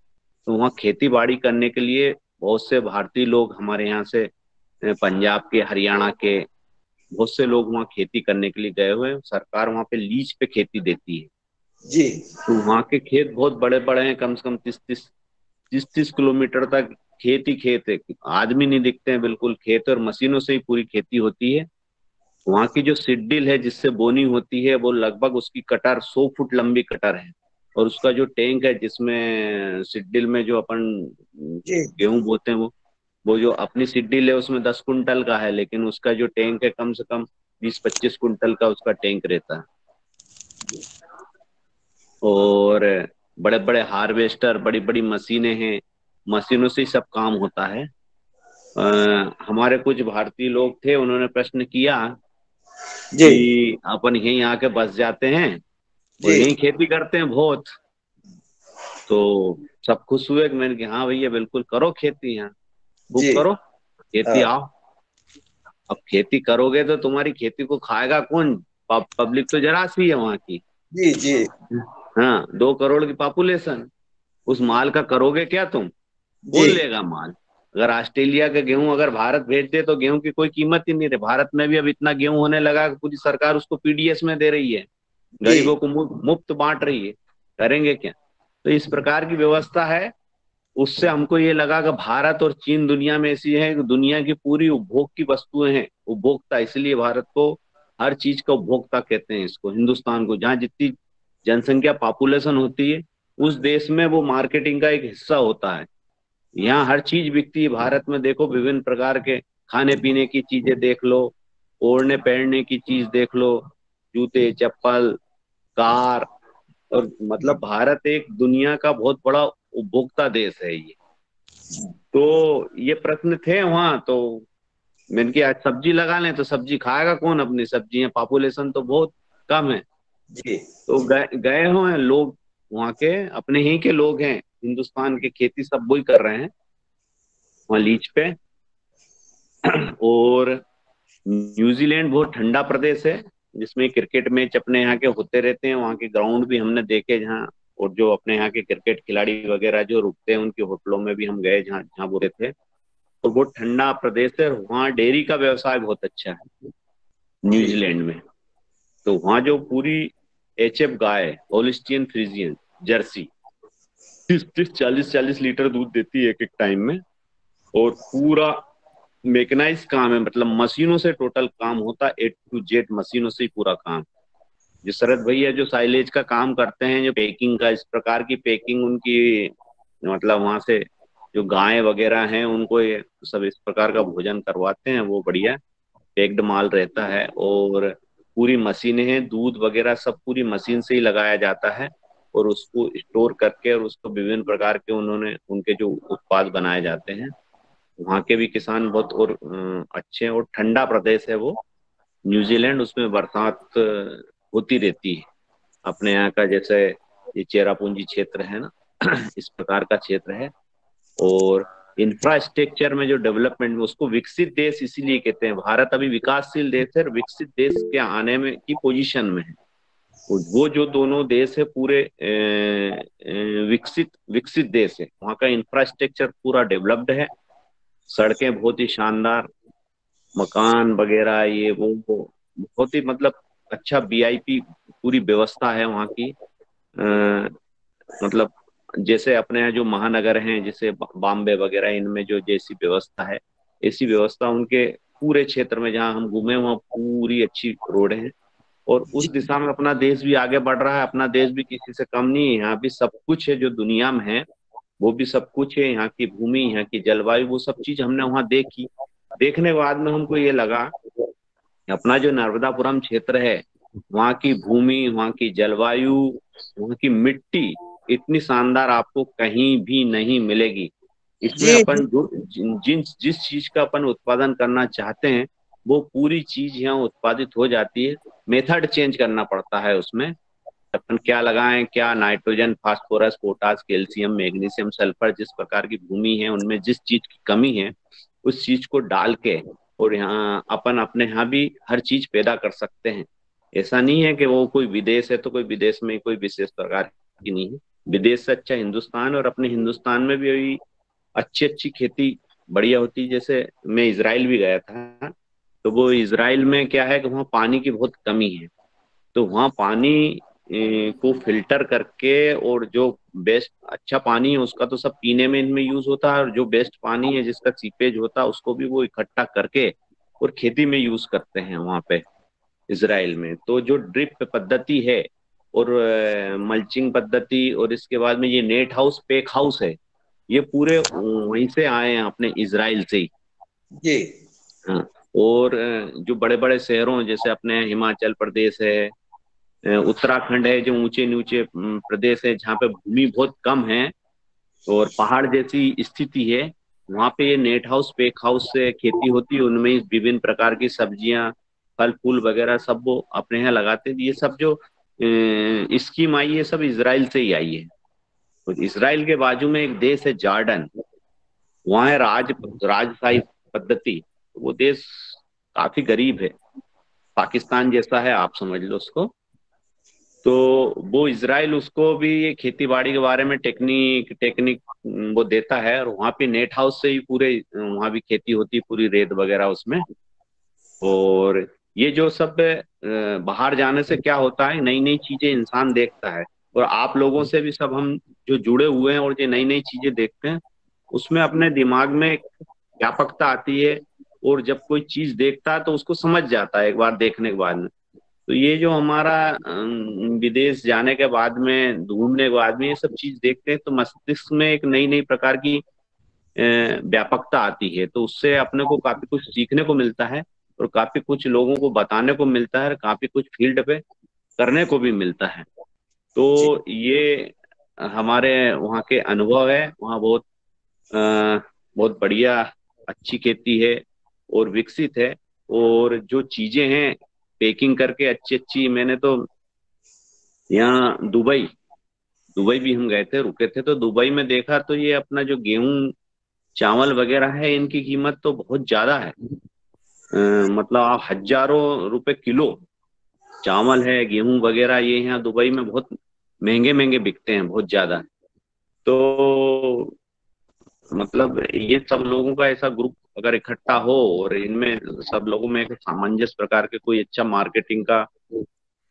तो वहाँ खेती बाड़ी करने के लिए बहुत से भारतीय लोग हमारे यहाँ से, पंजाब के, हरियाणा के बहुत से लोग वहाँ खेती करने के लिए गए हुए हैं। सरकार वहाँ पे लीज पे खेती देती है जी। तो वहाँ के खेत बहुत बड़े बड़े हैं, कम से कम 30 किलोमीटर तक खेत ही खेत है, आदमी नहीं दिखते हैं, बिल्कुल खेत, और मशीनों से ही पूरी खेती होती है। वहाँ की जो सिड्डिल है जिससे बोनी होती है, वो लगभग उसकी कटर 100 फुट लंबी कटर है, और उसका जो टैंक है जिसमें सिड्डिल में जो अपन गेहूं बोते हैं, वो जो अपनी सिड्डिल है उसमें 10 कुंटल का है, लेकिन उसका जो टैंक है कम से कम 20-25 कुंटल का उसका टैंक रहता है। और बड़े बड़े हार्वेस्टर, बड़ी बड़ी मशीनें हैं, मशीनों से ही सब काम होता है। हमारे कुछ भारतीय लोग थे, उन्होंने प्रश्न किया कि अपन यहीं आके बस जाते हैं और यहीं खेती करते हैं बहुत, तो सब खुश हुए कि मैंने कहा हाँ भैया बिल्कुल करो खेती, यहाँ खूब करो खेती, आओ। अब खेती करोगे तो तुम्हारी खेती को खाएगा कौन? पब्लिक तो जरा सी है वहां की। जी। हाँ, 2 करोड़ की पॉपुलेशन, उस माल का करोगे क्या तुम? कौन लेगा माल? अगर ऑस्ट्रेलिया का गेहूं अगर भारत भेज दे तो गेहूं की कोई कीमत ही नहीं रही। भारत में भी अब इतना गेहूं होने लगा कि पूरी सरकार उसको पीडीएस में दे रही है, गरीबों को मुफ्त बांट रही है। करेंगे क्या? तो इस प्रकार की व्यवस्था है। उससे हमको ये लगा कि भारत और चीन दुनिया में ऐसी है कि दुनिया की पूरी उपभोग की वस्तुएं हैं, उपभोक्ता, इसलिए भारत को हर चीज का उपभोक्ता कहते हैं इसको। हिंदुस्तान को, जहाँ जितनी जनसंख्या पॉपुलेशन होती है उस देश में वो मार्केटिंग का एक हिस्सा होता है। यहाँ हर चीज बिकती है। भारत में देखो विभिन्न प्रकार के खाने पीने की चीजें देख लो, ओढ़ने पहनने की चीज देख लो, जूते चप्पल कार, और मतलब भारत एक दुनिया का बहुत बड़ा उपभोक्ता देश है ये। तो ये प्रश्न थे वहां, तो मैंने कहा आज सब्जी लगा लें, तो सब्जी खाएगा कौन? अपनी सब्जियां, पॉपुलेशन तो बहुत कम है जी। तो गए हुए लोग वहां के, अपने ही के लोग हैं, हिंदुस्तान की खेती सब वही कर रहे हैं वहां लीज पे। और न्यूजीलैंड बहुत ठंडा प्रदेश है जिसमें क्रिकेट मैच अपने यहाँ के होते रहते हैं। वहाँ के ग्राउंड भी हमने देखे जहाँ, और जो अपने यहाँ के क्रिकेट खिलाड़ी वगैरह जो रुकते हैं उनके होटलों में भी हम गए जहाँ जहाँ वो रहते थे। और बहुत ठंडा प्रदेश है। वहाँ डेयरी का व्यवसाय बहुत अच्छा है न्यूजीलैंड में। तो वहाँ जो पूरी HF गाय, होल्स्टीन फ्रीजियन जर्सी, 30-40 लीटर दूध देती है एक टाइम में, और पूरा मैकेनाइज काम है, मतलब मशीनों से टोटल काम होता है, A to Z मशीनों से ही पूरा काम। जो शरद भैया जो साइलेज का काम करते हैं, जो पैकिंग का, इस प्रकार की पैकिंग उनकी, मतलब वहां से जो गाय वगैरह हैं उनको ये सब इस प्रकार का भोजन करवाते हैं, वो बढ़िया पैक्ड माल रहता है। और पूरी मशीनें हैं, दूध वगैरह सब पूरी मशीन से ही लगाया जाता है, और उसको स्टोर करके और उसको विभिन्न प्रकार के उन्होंने उनके जो उत्पाद बनाए जाते हैं। वहाँ के भी किसान बहुत और अच्छे, और ठंडा प्रदेश है वो न्यूजीलैंड, उसमें बरसात होती रहती है। अपने यहाँ का जैसे ये चेरापूंजी क्षेत्र है ना, इस प्रकार का क्षेत्र है। और इंफ्रास्ट्रक्चर में जो डेवलपमेंट, उसको विकसित देश इसीलिए कहते हैं। भारत अभी विकासशील देश है, विकसित देश के आने में की पोजीशन में है। वो जो दोनों देश है पूरे विकसित देश है। वहाँ का इंफ्रास्ट्रक्चर पूरा डेवलप्ड है, सड़कें बहुत ही शानदार, मकान वगैरह ये वो बहुत ही मतलब अच्छा VIP पूरी व्यवस्था है वहाँ की। मतलब जैसे अपने यहाँ जो महानगर हैं जैसे बॉम्बे वगैरह, इनमें जो जैसी व्यवस्था है ऐसी व्यवस्था उनके पूरे क्षेत्र में जहाँ हम घूमे वहाँ पूरी अच्छी रोड है। और उस दिशा में अपना देश भी आगे बढ़ रहा है। अपना देश भी किसी से कम नहीं है। यहाँ भी सब कुछ है जो दुनिया में है, वो भी सब कुछ है। यहाँ की भूमि, यहाँ की जलवायु, वो सब चीज हमने वहाँ देखी। देखने के बाद में हमको ये लगा अपना जो नर्मदापुरम क्षेत्र है, वहाँ की भूमि, वहाँ की जलवायु, वहाँ की मिट्टी इतनी शानदार आपको कहीं भी नहीं मिलेगी। इसमें अपन जिस चीज का अपन उत्पादन करना चाहते हैं वो पूरी चीज यहाँ उत्पादित हो जाती है। मेथड चेंज करना पड़ता है उसमें, अपन क्या लगाएं, क्या nitrogen, phosphorus, potash, calcium, magnesium, sulphur, जिस प्रकार की भूमि है उनमें जिस चीज की कमी है उस चीज को डाल के, और यहाँ अपन अपने यहाँ भी हर चीज पैदा कर सकते हैं। ऐसा नहीं है कि वो कोई विदेश है तो कोई विदेश में कोई विशेष प्रकार की नहीं है। विदेश से अच्छा हिंदुस्तान, और अपने हिंदुस्तान में भी अच्छी खेती बढ़िया होती है। जैसे मैं इजराइल भी गया था, तो वो इजराइल में क्या है कि वहाँ पानी की बहुत कमी है। तो वहाँ पानी को फिल्टर करके, और जो बेस्ट अच्छा पानी है उसका तो सब पीने में इनमें यूज होता है, और जो बेस्ट पानी है जिसका सीपेज होता है उसको भी वो इकट्ठा करके और खेती में यूज करते हैं वहाँ पे इजराइल में। तो जो ड्रिप पद्धति है और मल्चिंग पद्धति, और इसके बाद में ये नेट हाउस, पैक हाउस है, ये पूरे वहीं से आए हैं, अपने इजराइल से ही जी। हाँ। और जो बड़े बड़े शहरों जैसे अपने हिमाचल प्रदेश है, उत्तराखंड है, जो ऊंचे नीचे प्रदेश है जहाँ पे भूमि बहुत कम है और पहाड़ जैसी स्थिति है, वहाँ पे ये नेट हाउस, पैक हाउस से खेती होती है। उनमें विभिन्न प्रकार की सब्जियां, फल फूल वगैरह सब वो अपने यहाँ लगाते हैं। ये सब जो स्कीम आई है सब इसराइल से ही आई है। तो इसराइल के बाजू में एक देश है जॉर्डन, वहाँ है राजशाही पद्धति। वो देश काफी गरीब है, पाकिस्तान जैसा है, आप समझ लो उसको। तो वो इसराइल उसको भी ये खेती बाड़ी के बारे में टेक्निक वो देता है, और वहाँ पे नेट हाउस से ही पूरे वहाँ भी खेती होती है, पूरी रेत वगैरह उसमें। और ये जो सब बाहर जाने से क्या होता है, नई नई चीजें इंसान देखता है, और आप लोगों से भी सब हम जो जुड़े हुए हैं और जो नई नई चीजें देखते हैं, उसमें अपने दिमाग में एक व्यापकता आती है, और जब कोई चीज देखता है तो उसको समझ जाता है एक बार देखने के बाद में। तो ये जो हमारा विदेश जाने के बाद में, घूमने के बाद में ये सब चीज देखते हैं, तो मस्तिष्क में एक नई नई प्रकार की व्यापकता आती है। तो उससे अपने को काफी कुछ सीखने को मिलता है, और काफी कुछ लोगों को बताने को मिलता है, और काफी कुछ फील्ड पे करने को भी मिलता है। तो ये हमारे वहाँ के अनुभव है। वहाँ बहुत बढ़िया अच्छी खेती है और विकसित है, और जो चीजें हैं पैकिंग करके अच्छी अच्छी, मैंने तो यहाँ दुबई भी हम गए थे, रुके थे, तो दुबई में देखा तो ये अपना जो गेहूं चावल वगैरह है, इनकी कीमत तो बहुत ज्यादा है। मतलब आप हजारों रुपए किलो चावल है, गेहूं वगैरह, ये यहाँ दुबई में बहुत महंगे महंगे बिकते हैं, बहुत ज्यादा। तो मतलब ये सब लोगों का ऐसा ग्रुप अगर इकट्ठा हो, और इनमें सब लोगों में एक सामंजस्य प्रकार के कोई अच्छा मार्केटिंग का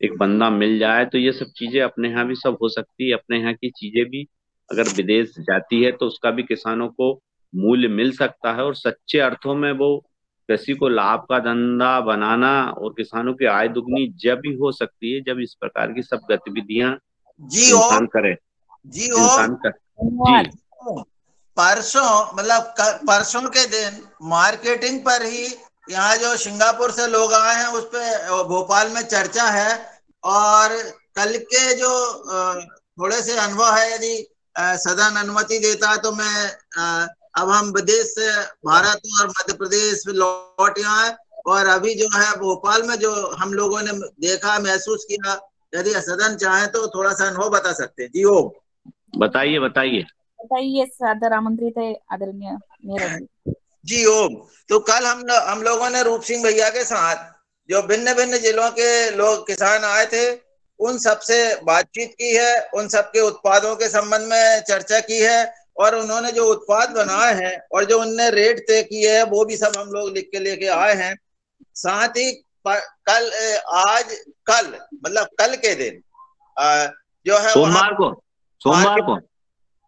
एक बंदा मिल जाए, तो ये सब चीजें अपने यहाँ भी सब हो सकती है। अपने यहाँ की चीजें भी अगर विदेश जाती है तो उसका भी किसानों को मूल्य मिल सकता है, और सच्चे अर्थों में वो कृषि को लाभ का धंधा बनाना और किसानों की आय दुगनी जब भी हो सकती है, जब इस प्रकार की सब गतिविधियां जी इंसान करे। जी जी परसों, मतलब परसों के दिन मार्केटिंग पर ही यहाँ जो सिंगापुर से लोग आए हैं उस पे भोपाल में चर्चा है। और कल के जो थोड़े से अनुभव है, यदि सदन अनुमति देता है तो मैं अब हम विदेश से भारत और मध्य प्रदेश लौट आए, और अभी जो है भोपाल में जो हम लोगों ने देखा, महसूस किया, यदि सदन चाहे तो थोड़ा सा अनुभव बता सकते हैं। जी ओम, बताइए बताइए बताइए, सादर आमंत्रित है आदरणीय मेयर जी ओम। तो कल हम लोगों ने रूप सिंह भैया के साथ जो भिन्न भिन्न जिलों के लोग किसान आए थे, उन सबसे बातचीत की है, उन सबके उत्पादों के संबंध में चर्चा की है, और उन्होंने जो उत्पाद बनाए हैं और जो उनने रेट तय किए हैं वो भी सब हम लोग लिख के लेके आए हैं। साथ ही कल मतलब कल के दिन जो है सोमवार को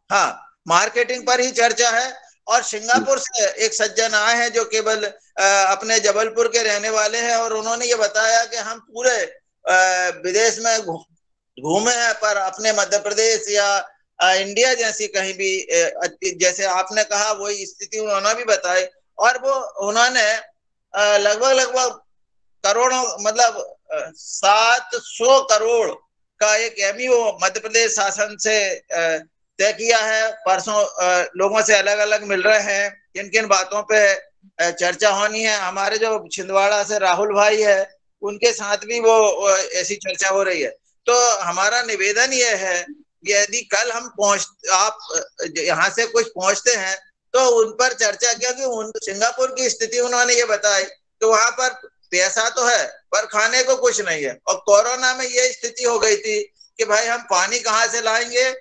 हाँ मार्केटिंग पर ही चर्चा है। और सिंगापुर से एक सज्जन आए हैं जो केवल अपने जबलपुर के रहने वाले हैं, और उन्होंने ये बताया कि हम पूरे विदेश में घूमे हैं, पर अपने मध्य प्रदेश या इंडिया जैसी कहीं भी, जैसे आपने कहा वही स्थिति उन्होंने भी बताई। और वो उन्होंने लगभग करोड़ों, मतलब 700 करोड़ का एक एमयू मध्य प्रदेश शासन से तय किया है। परसों लोगों से अलग अलग मिल रहे हैं, किन किन बातों पे चर्चा होनी है। हमारे जो छिंदवाड़ा से राहुल भाई है, उनके साथ भी वो ऐसी चर्चा हो रही है। तो हमारा निवेदन ये है कि यदि कल हम आप यहाँ से कुछ पहुंचते हैं तो उन पर चर्चा, क्योंकि सिंगापुर की स्थिति उन्होंने ये बताई तो वहां पर पैसा तो है पर खाने को कुछ नहीं है। और कोरोना में ये स्थिति हो गई थी कि भाई हम पानी कहाँ से लाएंगे,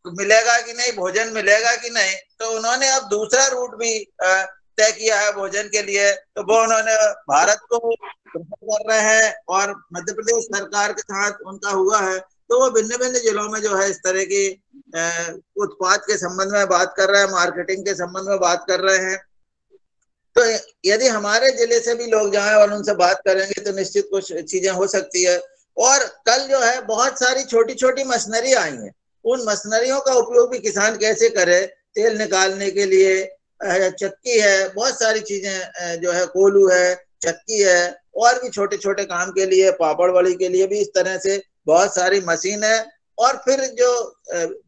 मिलेगा कि नहीं, भोजन मिलेगा कि नहीं। तो उन्होंने अब दूसरा रूट भी तय किया है भोजन के लिए, तो वो उन्होंने भारत को कर रहे हैं और मध्य प्रदेश सरकार के साथ उनका हुआ है। तो वो भिन्न भिन्न जिलों में जो है इस तरह की उत्पाद के संबंध में बात कर रहे हैं, मार्केटिंग के संबंध में बात कर रहे हैं। तो यदि हमारे जिले से भी लोग जाएं और उनसे बात करेंगे तो निश्चित कुछ चीजें हो सकती है। और कल जो है बहुत सारी छोटी छोटी मशीनरी आई हैं, उन मशीनरियों का उपयोग भी किसान कैसे करे, तेल निकालने के लिए चक्की है, बहुत सारी चीजें जो है, कोलू है, चक्की है, और भी छोटे छोटे काम के लिए, पापड़ बड़ी के लिए भी इस तरह से बहुत सारी मशीन है। और फिर जो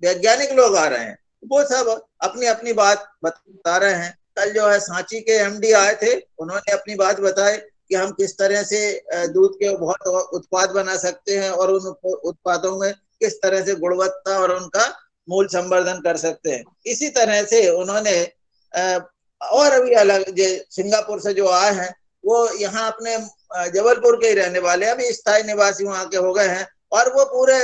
वैज्ञानिक लोग आ रहे हैं वो सब अपनी अपनी बात बता रहे हैं। कल जो है सांची के एमडी आए थे, उन्होंने अपनी बात बताई कि हम किस तरह से दूध के बहुत उत्पाद बना सकते हैं और उन उत्पादों में किस तरह से गुणवत्ता और उनका मूल्य संवर्धन कर सकते हैं। इसी तरह से उन्होंने और अभी अलग सिंगापुर से जो आए हैं वो यहाँ अपने जबलपुर के ही रहने वाले, अभी स्थायी निवासी वहां के हो गए हैं, और वो पूरे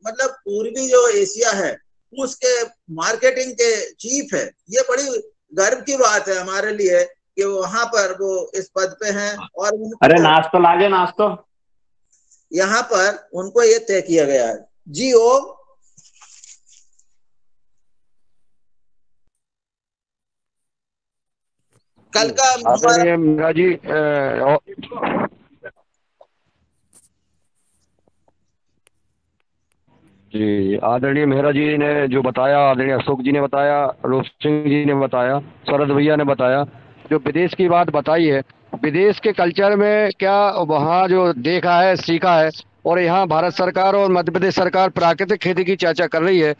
मतलब पूर्वी जो एशिया है उसके मार्केटिंग के चीफ है। ये बड़ी गर्व की बात है हमारे लिए कि वहां पर वो इस पद पे हैं, और अरे नाश्ता लागे नाश्ता, यहाँ पर उनको ये तय किया गया है। जी ओम। कल का आदरणीय मेहरा जी जी आदरणीय मेहरा जी ने जो बताया, आदरणीय अशोक जी ने बताया, रूप सिंह जी ने बताया, शरद भैया ने बताया, जो विदेश की बात बताई है, विदेश के कल्चर में क्या वहाँ जो देखा है, सीखा है, और यहाँ भारत सरकार और मध्य प्रदेश सरकार प्राकृतिक खेती की चर्चा कर रही है,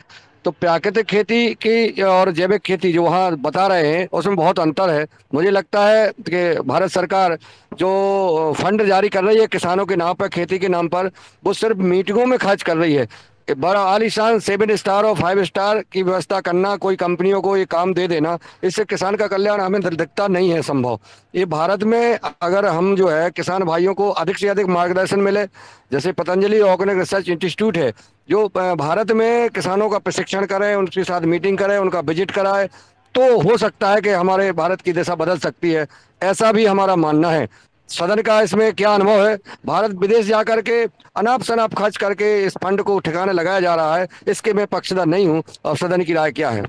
तो प्राकृतिक खेती की और जैविक खेती जो वहाँ बता रहे हैं उसमें बहुत अंतर है। मुझे लगता है कि भारत सरकार जो फंड जारी कर रही है किसानों के नाम पर, खेती के नाम पर, वो सिर्फ मीटिंगों में खर्च कर रही है। बड़ा आलीशान 7 स्टार और 5 स्टार की व्यवस्था करना, कोई कंपनियों को ये काम दे देना, इससे किसान का कल्याण हमें दिखता नहीं है संभव। ये भारत में अगर हम जो है किसान भाइयों को अधिक से अधिक मार्गदर्शन मिले, जैसे पतंजलि ऑर्गेनिक रिसर्च इंस्टीट्यूट है जो भारत में किसानों का प्रशिक्षण करे, उनके साथ मीटिंग करे, उनका विजिट कराए, तो हो सकता है कि हमारे भारत की दिशा बदल सकती है, ऐसा भी हमारा मानना है। सदन का इसमें क्या अनुभव है? भारत विदेश जाकर के अनाप शनाप खर्च करके इस फंड को ठिकाने लगाया जा रहा है, इसके मैं पक्षधर नहीं हूं, और सदन की राय क्या है?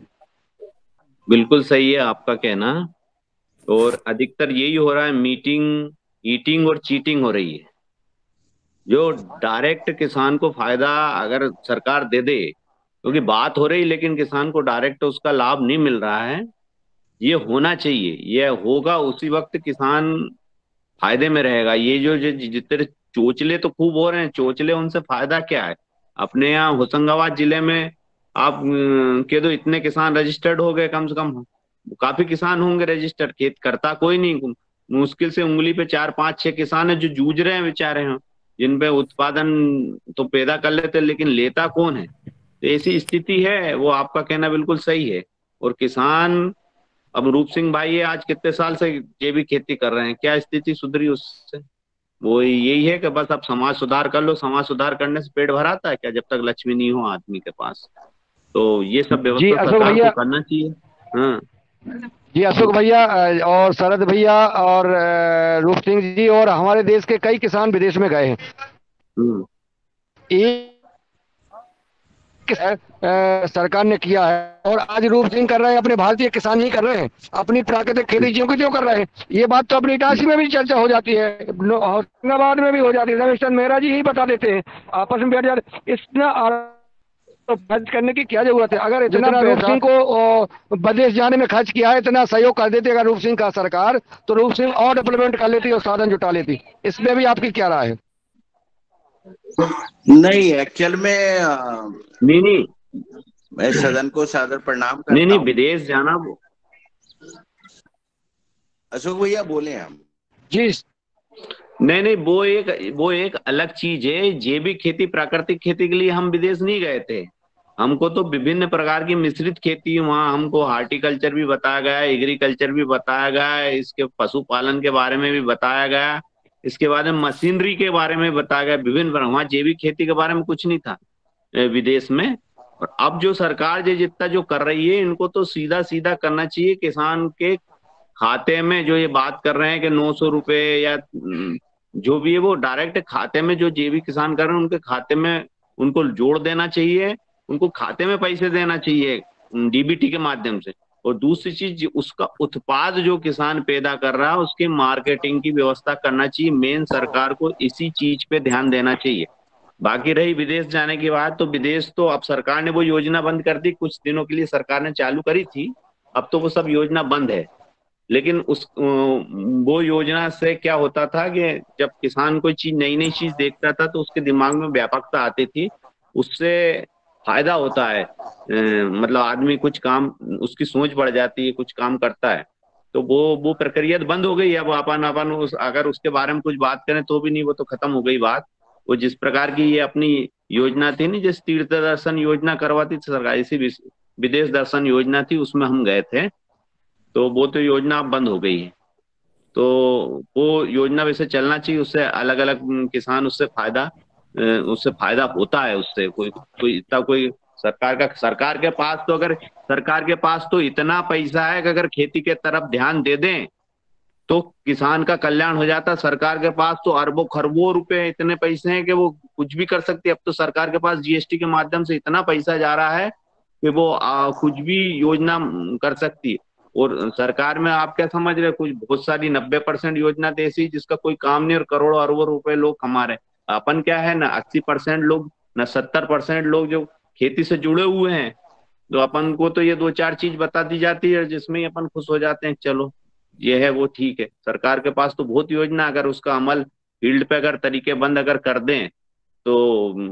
बिल्कुल सही है आपका कहना, और अधिकतर यही हो रहा है, मीटिंग, ईटिंग और चीटिंग हो रही है। जो डायरेक्ट किसान को फायदा अगर सरकार दे दे, क्योंकि बात हो रही लेकिन किसान को डायरेक्ट उसका लाभ नहीं मिल रहा है, ये होना चाहिए। ये होगा उसी वक्त किसान फायदे में रहेगा। ये जो जितने चोचले तो खूब हो रहे हैं, चोचले उनसे फायदा क्या है? अपने यहाँ होशंगाबाद जिले में आप कह दो इतने किसान रजिस्टर्ड हो गए, कम से कम काफी किसान होंगे रजिस्टर्ड, खेत करता कोई नहीं, मुश्किल से उंगली पे 4 5 6 किसान है जो जूझ रहे हैं बेचारे हैं, जिन पे उत्पादन तो पैदा कर लेते लेकिन लेता कौन है? तो ऐसी स्थिति है, वो आपका कहना बिल्कुल सही है। और किसान, अब रूप सिंह भाई है, आज कितने साल से जैविक खेती कर रहे हैं, क्या स्थिति सुधरी उससे? वो यही है कि बस अब समाज सुधार कर लो, समाज सुधार करने से पेट भर आता है क्या, जब तक लक्ष्मी नहीं हो आदमी के पास? तो ये सब व्यवस्था सरकार को करना चाहिए। हाँ जी अशोक भैया और शरद भैया और रूप सिंह जी और हमारे देश के कई किसान विदेश में गए हैं। एक सरकार ने किया है और आज रूप सिंह कर रहे हैं, अपने भारतीय किसान ही कर रहे हैं, अपनी प्राकृतिक खेती ज्यों की त्यों कर रहे हैं। ये बात तो अपनी इटारसी में भी चर्चा हो जाती है, होशंगाबाद में भी हो जाती है, रमेश मेहरा जी ही बता देते हैं, आपस में बैठ जाते। इतना तो खर्च करने की क्या जरूरत है? अगर इतना रूप सिंह को विदेश जाने में खर्च किया है, इतना सहयोग कर देते अगर रूप सिंह का सरकार, तो रूप सिंह और डेवलपमेंट कर लेती और साधन जुटा लेती। इसमें भी आपकी क्या राय है? नहीं, एक्चुअल में नहीं मैं सदन को सादर प्रणाम करता हूं। नहीं, विदेश जाना, अशोक भैया बोले हम जी। नहीं, वो एक अलग चीज है। जैविक खेती, प्राकृतिक खेती के लिए हम विदेश नहीं गए थे। हमको तो विभिन्न प्रकार की मिश्रित खेती, वहाँ हमको हार्टिकल्चर भी बताया गया, एग्रीकल्चर भी बताया गया, इसके पशुपालन के बारे में भी बताया गया, इसके बाद में मशीनरी के बारे में बताया गया, विभिन्न। वहाँ जैविक खेती के बारे में कुछ नहीं था विदेश में। और अब जो सरकार जितना जो कर रही है, इनको तो सीधा सीधा करना चाहिए किसान के खाते में। जो ये बात कर रहे हैं कि 900 रुपए या जो भी है, वो डायरेक्ट खाते में, जो जैविक किसान कर रहे हैं उनके खाते में उनको जोड़ देना चाहिए, उनको खाते में पैसे देना चाहिए डीबीटी के माध्यम से। और दूसरी चीज, उसका उत्पाद जो किसान पैदा कर रहा है उसकी मार्केटिंग की व्यवस्था करना चाहिए। मेन सरकार को इसी चीज पे ध्यान देना चाहिए। बाकी रही विदेश जाने की बात, तो विदेश तो अब सरकार ने वो योजना बंद कर दी, कुछ दिनों के लिए सरकार ने चालू करी थी, अब तो वो सब योजना बंद है। लेकिन वो योजना से क्या होता था कि जब किसान कोई चीज नई नई चीज देखता था तो उसके दिमाग में व्यापकता आती थी, उससे फायदा होता है। मतलब आदमी कुछ काम, उसकी सोच बढ़ जाती है, कुछ काम करता है। तो वो प्रक्रिया तो बंद हो गई। अब अपन अगर उसके बारे में कुछ बात करें तो भी नहीं, वो तो खत्म हो गई बात। वो जिस प्रकार की ये अपनी योजना थी नहीं, जिस तीर्थ दर्शन योजना करवाती थी सरकार, इसी विदेश दर्शन योजना थी, उसमें हम गए थे। तो वो तो योजना अब बंद हो गई है। तो वो योजना वैसे चलना चाहिए, उससे अलग अलग किसान उससे फायदा होता है। उससे कोई कोई इतना कोई सरकार के पास तो इतना पैसा है कि अगर खेती के तरफ ध्यान दे दें तो किसान का कल्याण हो जाता। सरकार के पास तो अरबों खरबों रुपए इतने पैसे हैं कि वो कुछ भी कर सकती है। अब तो सरकार के पास जीएसटी के माध्यम से इतना पैसा जा रहा है कि वो कुछ भी योजना कर सकती है। और सरकार में आप क्या समझ रहे, कुछ बहुत सारी 90% योजना तो ऐसी जिसका कोई काम नहीं और करोड़ों अरबों रुपए लोग कमा रहे हैं। अपन क्या है ना 80% लोग, ना 70% लोग जो खेती से जुड़े हुए हैं, तो अपन को तो ये 2-4 चीज बता दी जाती है जिसमें ही अपन खुश हो जाते हैं, चलो ये है वो ठीक है। सरकार के पास तो बहुत योजना, अगर उसका अमल फील्ड पे अगर तरीके बंद अगर कर दें तो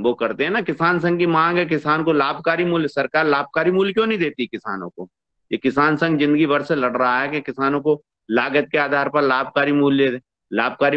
वो करते हैं ना। किसान संघ की मांग है किसान को लाभकारी मूल्य, सरकार लाभकारी मूल्य क्यों नहीं देती किसानों को? ये किसान संघ जिंदगी भर से लड़ रहा है कि किसानों को लागत के आधार पर लाभकारी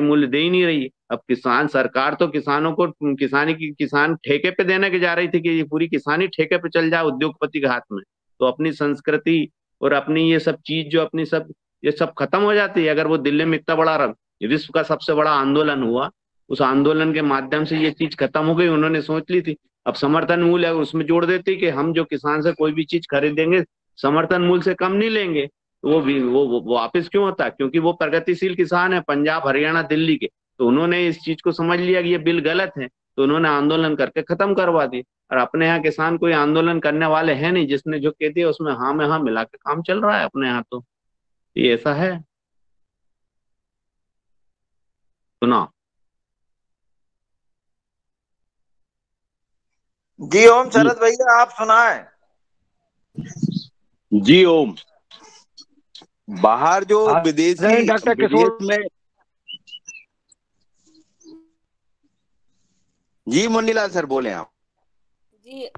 मूल्य दे ही नहीं रही। अब सरकार तो किसानों को किसान ठेके पे देने के जा रही थी कि ये पूरी किसानी ठेके पे चल जाए उद्योगपति के हाथ में, तो अपनी संस्कृति और अपनी ये सब चीज जो अपनी सब ये सब खत्म हो जाती है। अगर वो दिल्ली में इतना बड़ा विश्व का सबसे बड़ा आंदोलन हुआ, उस आंदोलन के माध्यम से ये चीज खत्म हो गई, उन्होंने सोच ली थी। अब समर्थन मूल्य है उसमें जोड़ देती कि हम जो किसान से कोई भी चीज खरीदेंगे समर्थन मूल्य से कम नहीं लेंगे, तो वो भी वो वापस क्यों होता? क्योंकि वो प्रगतिशील किसान है, पंजाब हरियाणा दिल्ली के। तो उन्होंने इस चीज को समझ लिया कि ये बिल गलत है, तो उन्होंने आंदोलन करके खत्म करवा दी। और अपने यहाँ किसान कोई आंदोलन करने वाले हैं नहीं, जिसने जो कह दिया उसमें हाँ में हाँ मिला के काम चल रहा है अपने यहाँ। तो ये ऐसा है। सुना जी ओम शरद भैया, आप सुनाए। जी ओम। बाहर जो विदेशी डॉक्टर विदेश में जी मुन्नीलाल सर बोले आप। जी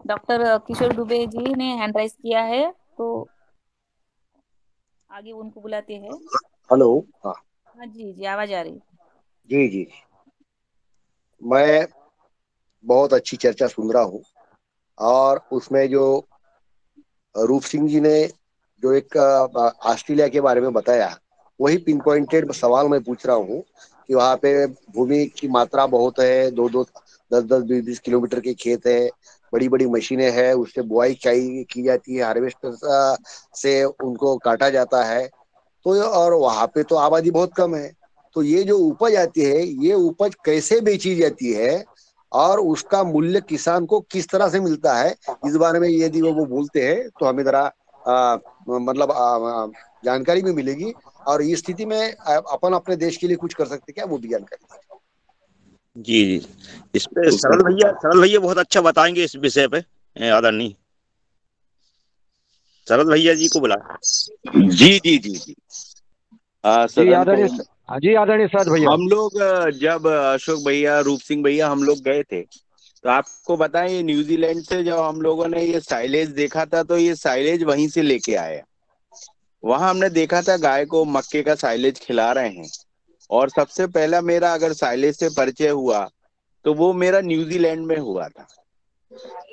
डॉक्टर किशोर दुबे जी ने हैंड राइज किया है, तो आगे उनको बुलाते हैं। हेलो। हाँ हाँ जी जी, आवाज आ रही। जी जी, मैं बहुत अच्छी चर्चा सुन रहा हूँ और उसमें जो रूप सिंह जी ने जो एक ऑस्ट्रेलिया के बारे में बताया, वही पिन पॉइंटेड सवाल मैं पूछ रहा हूँ कि वहाँ पे भूमि की मात्रा बहुत है, 2-2, 10-10, 20-20 किलोमीटर के खेत है, बड़ी बड़ी मशीनें हैं, उससे बुआई की जाती है, हार्वेस्टर से उनको काटा जाता है। तो और वहाँ पे तो आबादी बहुत कम है, तो ये जो उपज आती है ये उपज कैसे बेची जाती है और उसका मूल्य किसान को किस तरह से मिलता है, इस बारे में यदि वो बोलते हैं तो हमें जरा मतलब जानकारी भी मिलेगी और इस स्थिति में अपन अपने देश के लिए कुछ कर सकते क्या, वो भी जानकारी। जी जी, इस पे सरल भैया बहुत अच्छा बताएंगे इस विषय पे। आदरणीय सरल भैया जी को बुला। जी जी जी जी आदरणीय सर भैया। हम लोग जब अशोक भैया, रूप सिंह भैया, हम लोग गए थे तो आपको बताएं ये न्यूजीलैंड से जब हम लोगों ने ये साइलेज देखा था, तो ये साइलेज वहीं से लेके आए। वहां हमने देखा था गाय को मक्के का साइलेज खिला रहे हैं। और सबसे पहला मेरा अगर साइलेज से परिचय हुआ तो वो मेरा न्यूजीलैंड में हुआ था।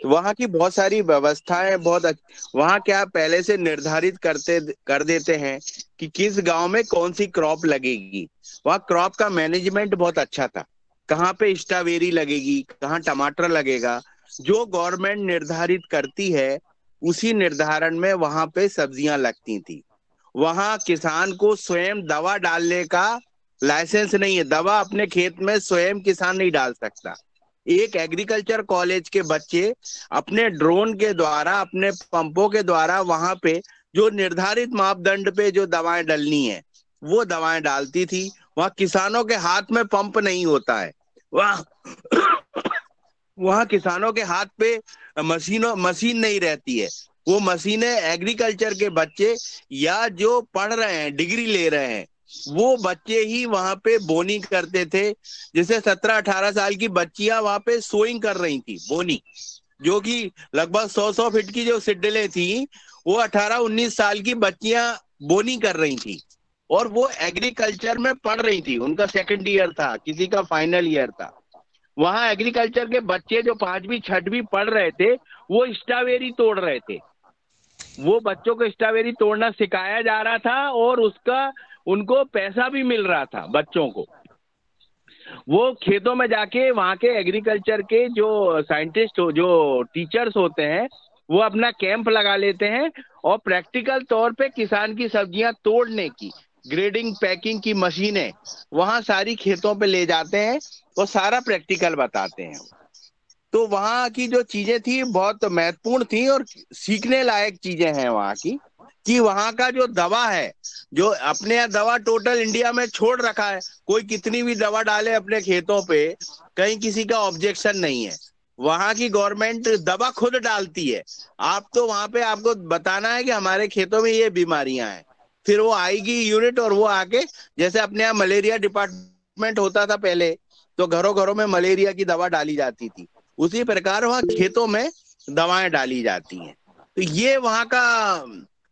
तो वहाँ की बहुत सारी व्यवस्थाएं वहाँ क्या पहले से निर्धारित कर देते हैं कि किस गांव में कौन सी क्रॉप लगेगी। वहाँ क्रॉप का मैनेजमेंट बहुत अच्छा था, कहाँ पे स्ट्रॉबेरी लगेगी, कहाँ टमाटर लगेगा, जो गवर्नमेंट निर्धारित करती है उसी निर्धारण में वहां पे सब्जियां लगती थी। वहां किसान को स्वयं दवा डालने का लाइसेंस नहीं है, दवा अपने खेत में स्वयं किसान नहीं डाल सकता। एक एग्रीकल्चर कॉलेज के बच्चे अपने ड्रोन के द्वारा, अपने पंपों के द्वारा वहां पे जो निर्धारित मापदंड पे जो दवाएं डालनी है वो दवाएं डालती थी। वहां किसानों के हाथ में पंप नहीं होता है, वहाँ वहाँ किसानों के हाथ पे मशीन नहीं रहती है। वो मशीनें एग्रीकल्चर के बच्चे या जो पढ़ रहे हैं, डिग्री ले रहे हैं, वो बच्चे ही वहां पे बोनी करते थे। जैसे 17-18 साल की बच्चियां वहां पे सोइंग कर रही थी, बोनी, जो कि लगभग 100 फीट की जो सिड्डलें थी, वो 18-19 साल की बच्चियां बोनी कर रही थी, और वो एग्रीकल्चर में पढ़ रही थी। उनका 2nd ईयर था, किसी का फाइनल ईयर था। वहां एग्रीकल्चर के बच्चे जो 5वीं 6वीं पढ़ रहे थे, वो स्ट्रॉबेरी तोड़ रहे थे। वो बच्चों को स्ट्रॉबेरी तोड़ना सिखाया जा रहा था, और उसका उनको पैसा भी मिल रहा था बच्चों को। वो खेतों में जाके वहां के एग्रीकल्चर के जो साइंटिस्ट हो, जो टीचर्स होते हैं, वो अपना कैंप लगा लेते हैं, और प्रैक्टिकल तौर पे किसान की सब्जियां तोड़ने की, ग्रेडिंग पैकिंग की मशीनें वहां सारी खेतों पे ले जाते हैं, और सारा प्रैक्टिकल बताते हैं। तो वहां की जो चीजें थी बहुत महत्वपूर्ण थी, और सीखने लायक चीजें हैं वहां की, कि वहां का जो दवा है, जो अपने यहाँ दवा टोटल इंडिया में छोड़ रखा है, कोई कितनी भी दवा डाले अपने खेतों पे, कहीं किसी का ऑब्जेक्शन नहीं है। वहां की गवर्नमेंट दवा खुद डालती है। आप तो वहां पे आपको बताना है कि हमारे खेतों में ये बीमारियां हैं, फिर वो आएगी यूनिट, और वो आके, जैसे अपने यहाँ मलेरिया डिपार्टमेंट होता था पहले, तो घरों घरों में मलेरिया की दवा डाली जाती थी, उसी प्रकार वहां खेतों में दवाएं डाली जाती हैं। तो ये वहां का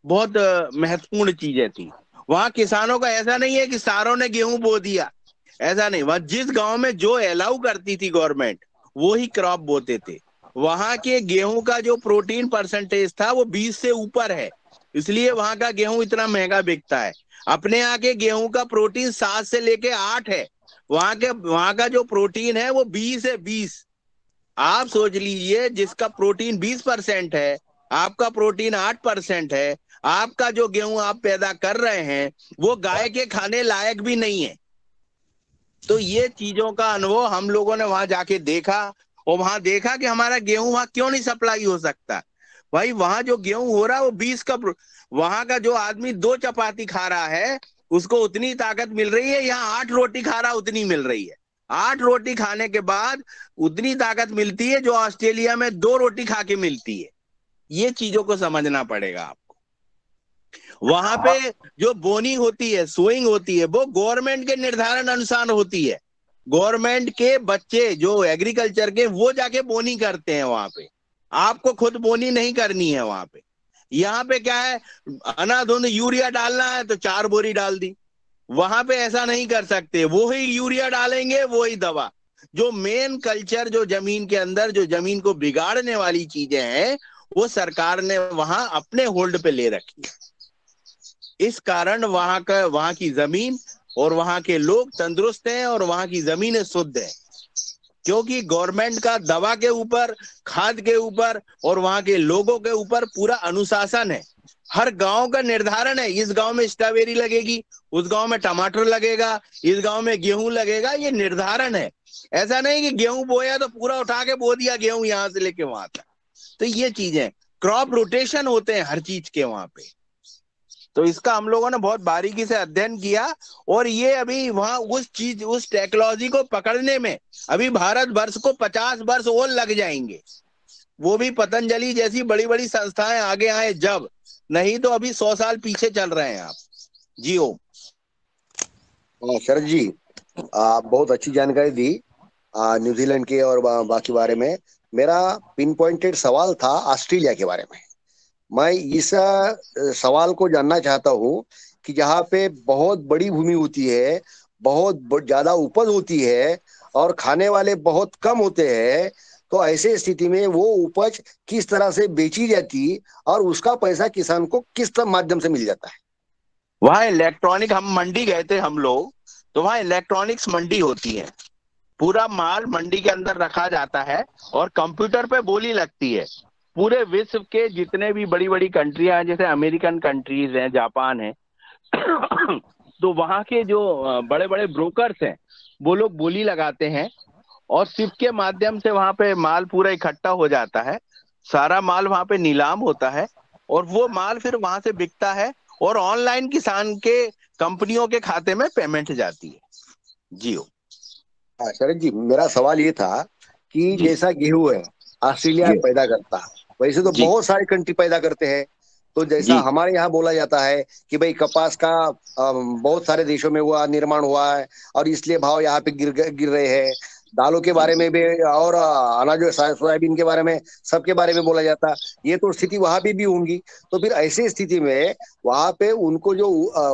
बहुत महत्वपूर्ण चीजें थी। वहां किसानों का ऐसा नहीं है कि सारों ने गेहूं बो दिया, ऐसा नहीं। वहां जिस गांव में जो अलाउ करती थी गवर्नमेंट, वो ही क्रॉप बोते थे। वहां के गेहूं का जो प्रोटीन परसेंटेज था, वो 20 से ऊपर है, इसलिए वहां का गेहूं इतना महंगा बिकता है। अपने यहाँ के गेहूं का प्रोटीन 7 से लेके 8 है, वहां का जो प्रोटीन है वो 20 है, 20। आप सोच लीजिए, जिसका प्रोटीन 20% है, आपका प्रोटीन 8% है, आपका जो गेहूं आप पैदा कर रहे हैं वो गाय के खाने लायक भी नहीं है। तो ये चीजों का अनुभव हम लोगों ने वहां जाके देखा, और वहां देखा कि हमारा गेहूं वहां क्यों नहीं सप्लाई हो सकता। भाई वहां जो गेहूं हो रहा है वो 20 का, वहां का जो आदमी 2 चपाती खा रहा है उसको उतनी ताकत मिल रही है, यहाँ 8 रोटी खा रहा उतनी मिल रही है। 8 रोटी खाने के बाद उतनी ताकत मिलती है जो ऑस्ट्रेलिया में 2 रोटी खा के मिलती है। ये चीजों को समझना पड़ेगा आपको। वहां पे जो बोनी होती है, सोइंग होती है, वो गवर्नमेंट के निर्धारण अनुसार होती है। गवर्नमेंट के बच्चे जो एग्रीकल्चर के, वो जाके बोनी करते हैं वहां पे। आपको खुद बोनी नहीं करनी है वहां पे। यहाँ पे क्या है, अनाधुंध यूरिया डालना है तो 4 बोरी डाल दी। वहां पे ऐसा नहीं कर सकते, वो ही यूरिया डालेंगे, वो ही दवा। जो मेन कल्चर, जो जमीन के अंदर, जो जमीन को बिगाड़ने वाली चीजें हैं, वो सरकार ने वहां अपने होल्ड पे ले रखी है। इस कारण वहां की जमीन और वहां के लोग तंदुरुस्त हैं, और वहां की जमीनें शुद्ध है, क्योंकि गवर्नमेंट का दवा के ऊपर, खाद के ऊपर और वहां के लोगों के ऊपर पूरा अनुशासन है। हर गांव का निर्धारण है, इस गांव में स्ट्रॉबेरी लगेगी, उस गांव में टमाटर लगेगा, इस गांव में गेहूं लगेगा, ये निर्धारण है। ऐसा नहीं कि गेहूं बोया तो पूरा उठा के बो दिया गेहूं यहां से लेके वहां तक। तो ये चीजें, क्रॉप रोटेशन होते हैं हर चीज के वहां पे। तो इसका हम लोगों ने बहुत बारीकी से अध्ययन किया, और ये अभी वहां उस टेक्नोलॉजी को पकड़ने में अभी भारत वर्ष को 50 वर्ष और लग जाएंगे। वो भी पतंजलि जैसी बड़ी बड़ी संस्थाएं आगे आए जब, नहीं तो अभी 100 साल पीछे चल रहे हैं आप। जी ओम। शरद जी, आप बहुत अच्छी जानकारी दी न्यूजीलैंड के और बाकी बारे में। मेरा पिन पॉइंटेड सवाल था ऑस्ट्रेलिया के बारे में। मैं इस सवाल को जानना चाहता हूँ कि जहाँ पे बहुत बड़ी भूमि होती है, बहुत ज्यादा उपज होती है, और खाने वाले बहुत कम होते हैं, तो ऐसे स्थिति में वो उपज किस तरह से बेची जाती और उसका पैसा किसान को किस माध्यम से मिल जाता है? वहाँ इलेक्ट्रॉनिक, हम मंडी गए थे हम लोग, तो वहाँ इलेक्ट्रॉनिक्स मंडी होती है। पूरा माल मंडी के अंदर रखा जाता है और कंप्यूटर पे बोली लगती है। पूरे विश्व के जितने भी बड़ी बड़ी कंट्रियां हैं, जैसे अमेरिकन कंट्रीज हैं, जापान है, तो वहाँ के जो बड़े बड़े ब्रोकर्स हैं, वो लोग बोली लगाते हैं, और शिप के माध्यम से वहां पे माल पूरा इकट्ठा हो जाता है। सारा माल वहां पे नीलाम होता है, और वो माल फिर वहां से बिकता है, और ऑनलाइन किसान के कंपनियों के खाते में पेमेंट जाती है। जियो। शरद जी, मेरा सवाल ये था कि जैसा गेहूं है ऑस्ट्रेलिया पैदा करता है, वैसे तो बहुत सारे कंट्री पैदा करते हैं। तो जैसा हमारे यहाँ बोला जाता है कि भाई कपास का बहुत सारे देशों में हुआ निर्माण हुआ है और इसलिए भाव यहाँ पे गिर रहे हैं। दालों के बारे में भी और अनाज सोयाबीन के बारे में सबके बारे में बोला जाता, ये तो स्थिति वहां पे भी होंगी। तो फिर ऐसी स्थिति में वहां पे उनको जो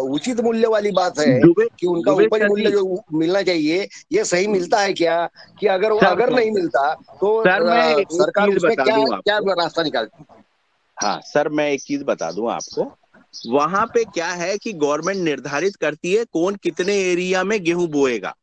उचित मूल्य वाली बात है कि उनका उपज मूल्य जो मिलना चाहिए, ये सही मिलता है क्या? कि अगर नहीं मिलता तो सरकार उसमें क्या रास्ता निकालती? हाँ सर, मैं एक चीज बता दूं आपको। वहां पे क्या है कि गवर्नमेंट निर्धारित करती है कौन कितने एरिया में गेहूं बोएगा,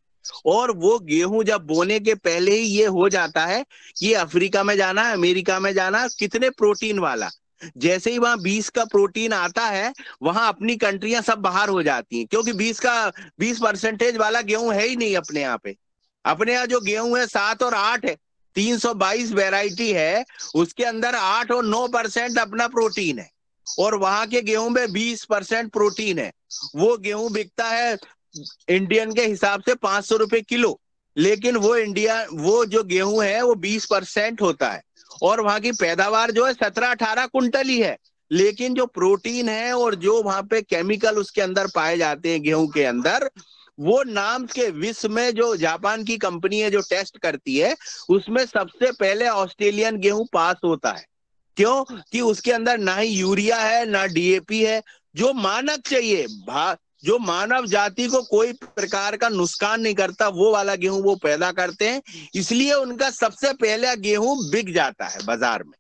और वो गेहूं जब बोने के पहले ही ये हो जाता है कि अफ्रीका में जाना, अमेरिका में जाना, कितने प्रोटीन वाला। जैसे ही वहां 20 का प्रोटीन आता है, वहां अपनी कंट्रियां सब बाहर हो जाती हैं, क्योंकि 20% वाला गेहूं है ही नहीं अपने यहाँ पे। अपने यहाँ जो गेहूं है 7 और 8 है, 322 वैरायटी है, उसके अंदर 8 और 9% अपना प्रोटीन है, और वहां के गेहूं में 20% प्रोटीन है। वो गेहूं बिकता है इंडियन के हिसाब से 500 रुपए किलो, लेकिन वो जो गेहूं है वो 20% होता है, और वहां की पैदावार जो है 17-18 कुंटल ही है। लेकिन जो प्रोटीन है और जो वहां पे केमिकल उसके अंदर पाए जाते हैं गेहूं के अंदर, वो नाम के विश्व में जो जापान की कंपनी है जो टेस्ट करती है, उसमें सबसे पहले ऑस्ट्रेलियन गेहूं पास होता है। क्यों? कि उसके अंदर ना ही यूरिया है ना डीएपी है, जो मानक चाहिए, जो मानव जाति को कोई प्रकार का नुकसान नहीं करता, वो वाला गेहूं वो पैदा करते हैं। इसलिए उनका सबसे पहले गेहूं बिक जाता है बाजार में।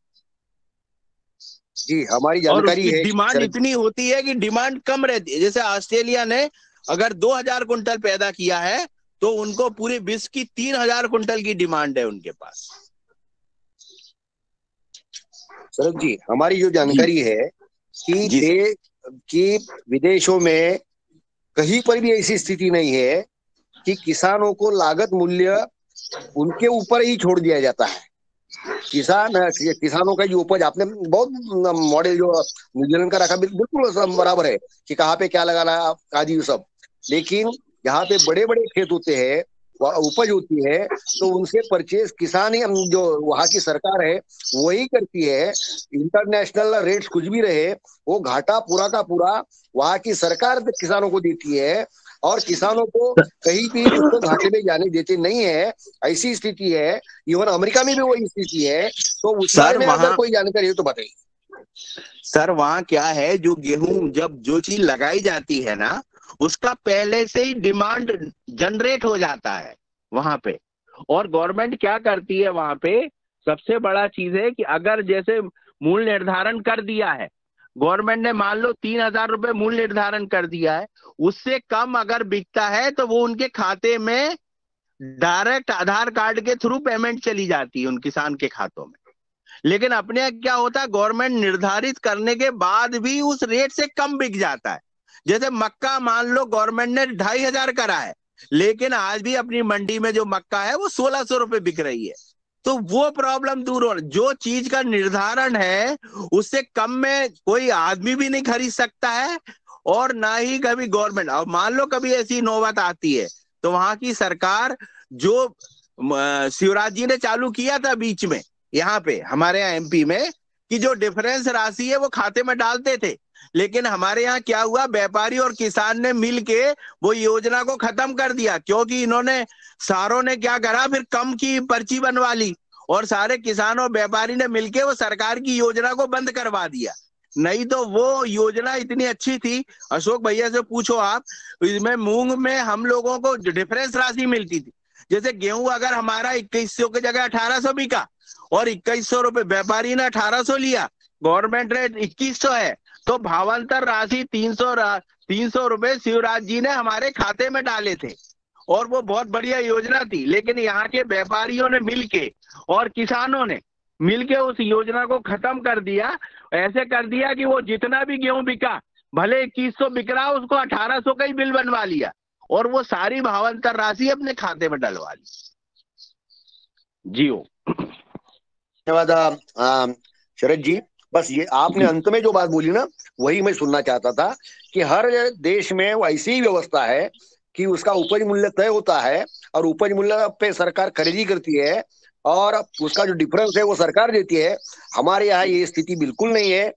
जी, हमारी जानकारी है। डिमांड इतनी होती है कि डिमांड कम रहती है। जैसे ऑस्ट्रेलिया ने अगर 2000 कुंटल पैदा किया है, तो उनको पूरे विश्व की 3000 कुंटल की डिमांड है उनके पास। शरद जी, हमारी जो जानकारी है कि विदेशों में कहीं पर भी ऐसी स्थिति नहीं है कि किसानों को लागत मूल्य उनके ऊपर ही छोड़ दिया जाता है। किसानों का जो उपज, आपने बहुत मॉडल जो न्यूजीलैंड का रखा, बिल्कुल बराबर है कि कहाँ पे क्या लगाना आदि सब। लेकिन यहाँ पे बड़े बड़े खेत होते हैं, उपज होती है, तो उनसे परचेज किसान ही, जो वहाँ की सरकार है वही करती है। इंटरनेशनल रेट्स कुछ भी रहे, वो घाटा पूरा का पूरा वहाँ की सरकार किसानों को देती है, और किसानों को कहीं भी उसको घाटे में जाने देते नहीं है। ऐसी स्थिति है, इवन अमेरिका में भी वही स्थिति है। तो उस बारे में अगर कोई जानकारी हो तो बताइए। सर, वहाँ क्या है, जो गेहूं जब जो चीज लगाई जाती है ना, उसका पहले से ही डिमांड जनरेट हो जाता है वहां पे। और गवर्नमेंट क्या करती है वहां पे, सबसे बड़ा चीज है कि अगर जैसे मूल्य निर्धारण कर दिया है गवर्नमेंट ने, मान लो 3000 रुपए मूल्य निर्धारण कर दिया है, उससे कम अगर बिकता है तो वो उनके खाते में डायरेक्ट आधार कार्ड के थ्रू पेमेंट चली जाती है उन किसान के खातों में। लेकिन अपने यहाँ क्या होता है, गवर्नमेंट निर्धारित करने के बाद भी उस रेट से कम बिक जाता है। जैसे मक्का मान लो गवर्नमेंट ने 2500 करा है, लेकिन आज भी अपनी मंडी में जो मक्का है वो 1600 रुपए बिक रही है। तो वो प्रॉब्लम दूर हो, जो चीज का निर्धारण है उससे कम में कोई आदमी भी नहीं खरीद सकता है, और ना ही कभी गवर्नमेंट। और मान लो कभी ऐसी नौबत आती है तो वहां की सरकार, जो शिवराज जी ने चालू किया था बीच में यहाँ पे हमारे यहाँ एमपी में, कि जो डिफरेंस राशि है वो खाते में डालते थे, लेकिन हमारे यहाँ क्या हुआ, व्यापारी और किसान ने मिलके वो योजना को खत्म कर दिया। क्योंकि इन्होंने सारों ने क्या करा, फिर कम की पर्ची बनवा ली, और सारे किसान और व्यापारी ने मिलके वो सरकार की योजना को बंद करवा दिया। नहीं तो वो योजना इतनी अच्छी थी, अशोक भैया से पूछो आप, इसमें मूंग में हम लोगों को डिफरेंस राशि मिलती थी। जैसे गेहूं अगर हमारा 2100 की जगह 1800 बिका, और 2100 रुपए व्यापारी ने 1800 लिया, गवर्नमेंट रेट 2100 है, तो भावांतर राशि 300 रुपए शिवराज जी ने हमारे खाते में डाले थे, और वो बहुत बढ़िया योजना थी। लेकिन यहाँ के व्यापारियों ने मिलके और किसानों ने मिलके उस योजना को खत्म कर दिया। ऐसे कर दिया कि वो जितना भी गेहूं बिका, भले 2100 बिक रहा, उसको 1800 का ही बिल बनवा लिया, और वो सारी भावांतर राशि अपने खाते में डलवा ली। जियो। धन्यवाद शरद जी। बस ये आपने अंत में जो बात बोली ना, वही मैं सुनना चाहता था कि हर देश में ऐसी ही व्यवस्था है कि उसका उपज मूल्य तय होता है और उपज मूल्य पे सरकार खरीदी करती है और उसका जो डिफरेंस है वो सरकार देती है। हमारे यहाँ ये स्थिति बिल्कुल नहीं है।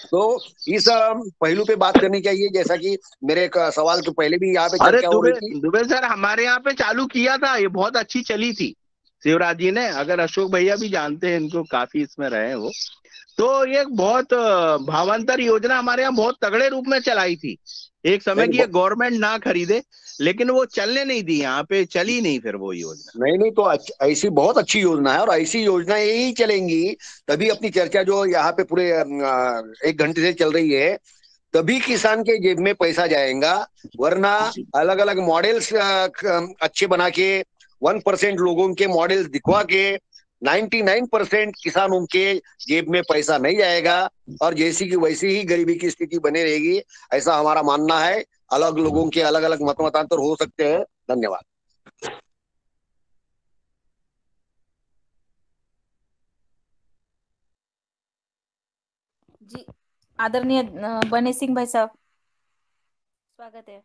तो इस पहलू पे बात करनी चाहिए, जैसा कि मेरे एक सवाल के पहले भी यहाँ पे अरे चर्चा हो रही थी। दुबे सर हमारे यहाँ पे चालू किया था, ये बहुत अच्छी चली थी शिवराज जी ने। अगर अशोक भैया भी जानते हैं इनको, काफी इसमें रहे हैं वो, तो ये बहुत भावांतर योजना हमारे यहाँ बहुत तगड़े रूप में चलाई थी एक समय की। ये गवर्नमेंट ना खरीदे, लेकिन वो चलने नहीं दी, यहाँ पे चली नहीं फिर वो योजना। नहीं तो ऐसी बहुत अच्छी योजना है और ऐसी योजना यही चलेंगी तभी अपनी चर्चा जो यहाँ पे पूरे 1 घंटे से चल रही है तभी किसान के जेब में पैसा जाएगा। वरना अलग अलग मॉडल्स अच्छे बना के 1% लोगों के मॉडल्स दिखवा के 99% किसानों के जेब में पैसा नहीं जाएगा और जैसी की वैसी ही गरीबी की स्थिति बनी रहेगी, ऐसा हमारा मानना है। अलग लोगों के अलग अलग मतांतर हो सकते हैं। धन्यवाद। जी आदरणीय बने सिंह भाई साहब, स्वागत है,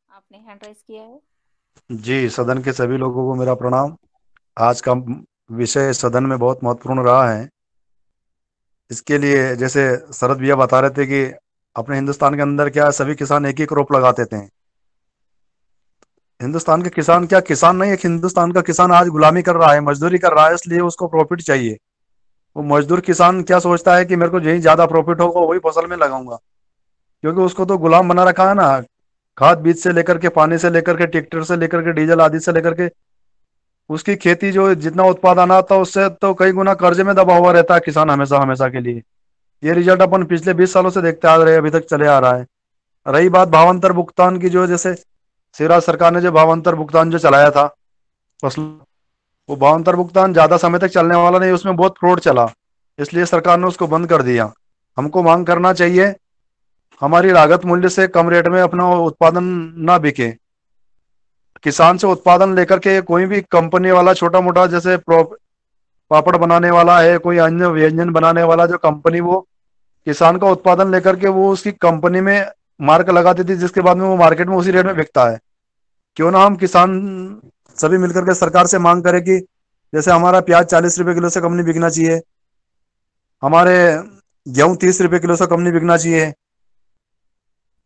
आपने हैंड राइज किया है। जी, सदन के सभी लोगों को मेरा प्रणाम। आज का विषय सदन में बहुत महत्वपूर्ण रहा है। इसके लिए जैसे शरद भैया बता रहे थे कि अपने हिंदुस्तान के अंदर क्या सभी किसान एक ही क्रॉप लगाते थे। हिंदुस्तान के किसान क्या किसान नहीं, एक हिंदुस्तान का किसान आज गुलामी कर रहा है, मजदूरी कर रहा है, इसलिए उसको प्रॉफिट चाहिए। वो मजदूर किसान क्या सोचता है कि मेरे को यही ज्यादा प्रॉफिट होगा वही फसल में लगाऊंगा, क्योंकि उसको तो गुलाम बना रखा है ना। खाद बीज से लेकर के, पानी से लेकर के, ट्रैक्टर से लेकर के, डीजल आदि से लेकर के, उसकी खेती जो जितना उत्पादन आता है उससे तो कई गुना कर्जे में दबा हुआ रहता है किसान हमेशा हमेशा के लिए। ये रिजल्ट अपन पिछले 20 सालों से देखते आ रहे हैं, अभी तक चले आ रहा है। रही बात भावांतर भुगतान की, जो जैसे शिवराज सरकार ने जो भावांतर भुगतान जो चलाया था फसल, वो भावांतर भुगतान ज्यादा समय तक चलने वाला नहीं, उसमें बहुत फ्रॉड चला, इसलिए सरकार ने उसको बंद कर दिया। हमको मांग करना चाहिए हमारी लागत मूल्य से कम रेट में अपना उत्पादन ना बिके। किसान से उत्पादन लेकर के कोई भी कंपनी वाला छोटा मोटा जैसे पापड़ बनाने वाला है, कोई अन्य व्यंजन बनाने वाला जो कंपनी, वो किसान का उत्पादन लेकर के वो उसकी कंपनी में मार्क लगा देती, जिसके बाद में वो मार्केट में उसी रेट में बिकता है। क्यों ना हम किसान सभी मिलकर के सरकार से मांग करें कि जैसे हमारा प्याज 40 रुपए किलो से कम नहीं बिकना चाहिए, हमारे गेहूं 30 रुपए किलो से कम नहीं बिकना चाहिए।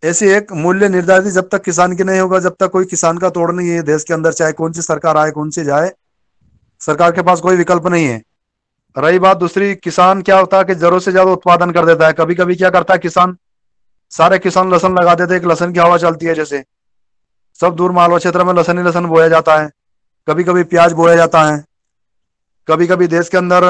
ऐसी एक मूल्य निर्धारित जब तक किसान की नहीं होगा, जब तक कोई किसान का तोड़ नहीं है देश के अंदर, चाहे कौन सी सरकार आए कौन सी जाए, सरकार के पास कोई विकल्प नहीं है। रही बात दूसरी, किसान क्या होता है कि जरूरत से ज्यादा उत्पादन कर देता है। कभी कभी क्या करता है किसान, सारे किसान लहसन लगा देते हैं, एक लहसन की हवा चलती है जैसे, सब दूर मालवा क्षेत्र में लहसन ही लहसन बोया जाता है, कभी कभी प्याज बोया जाता है। कभी कभी देश के अंदर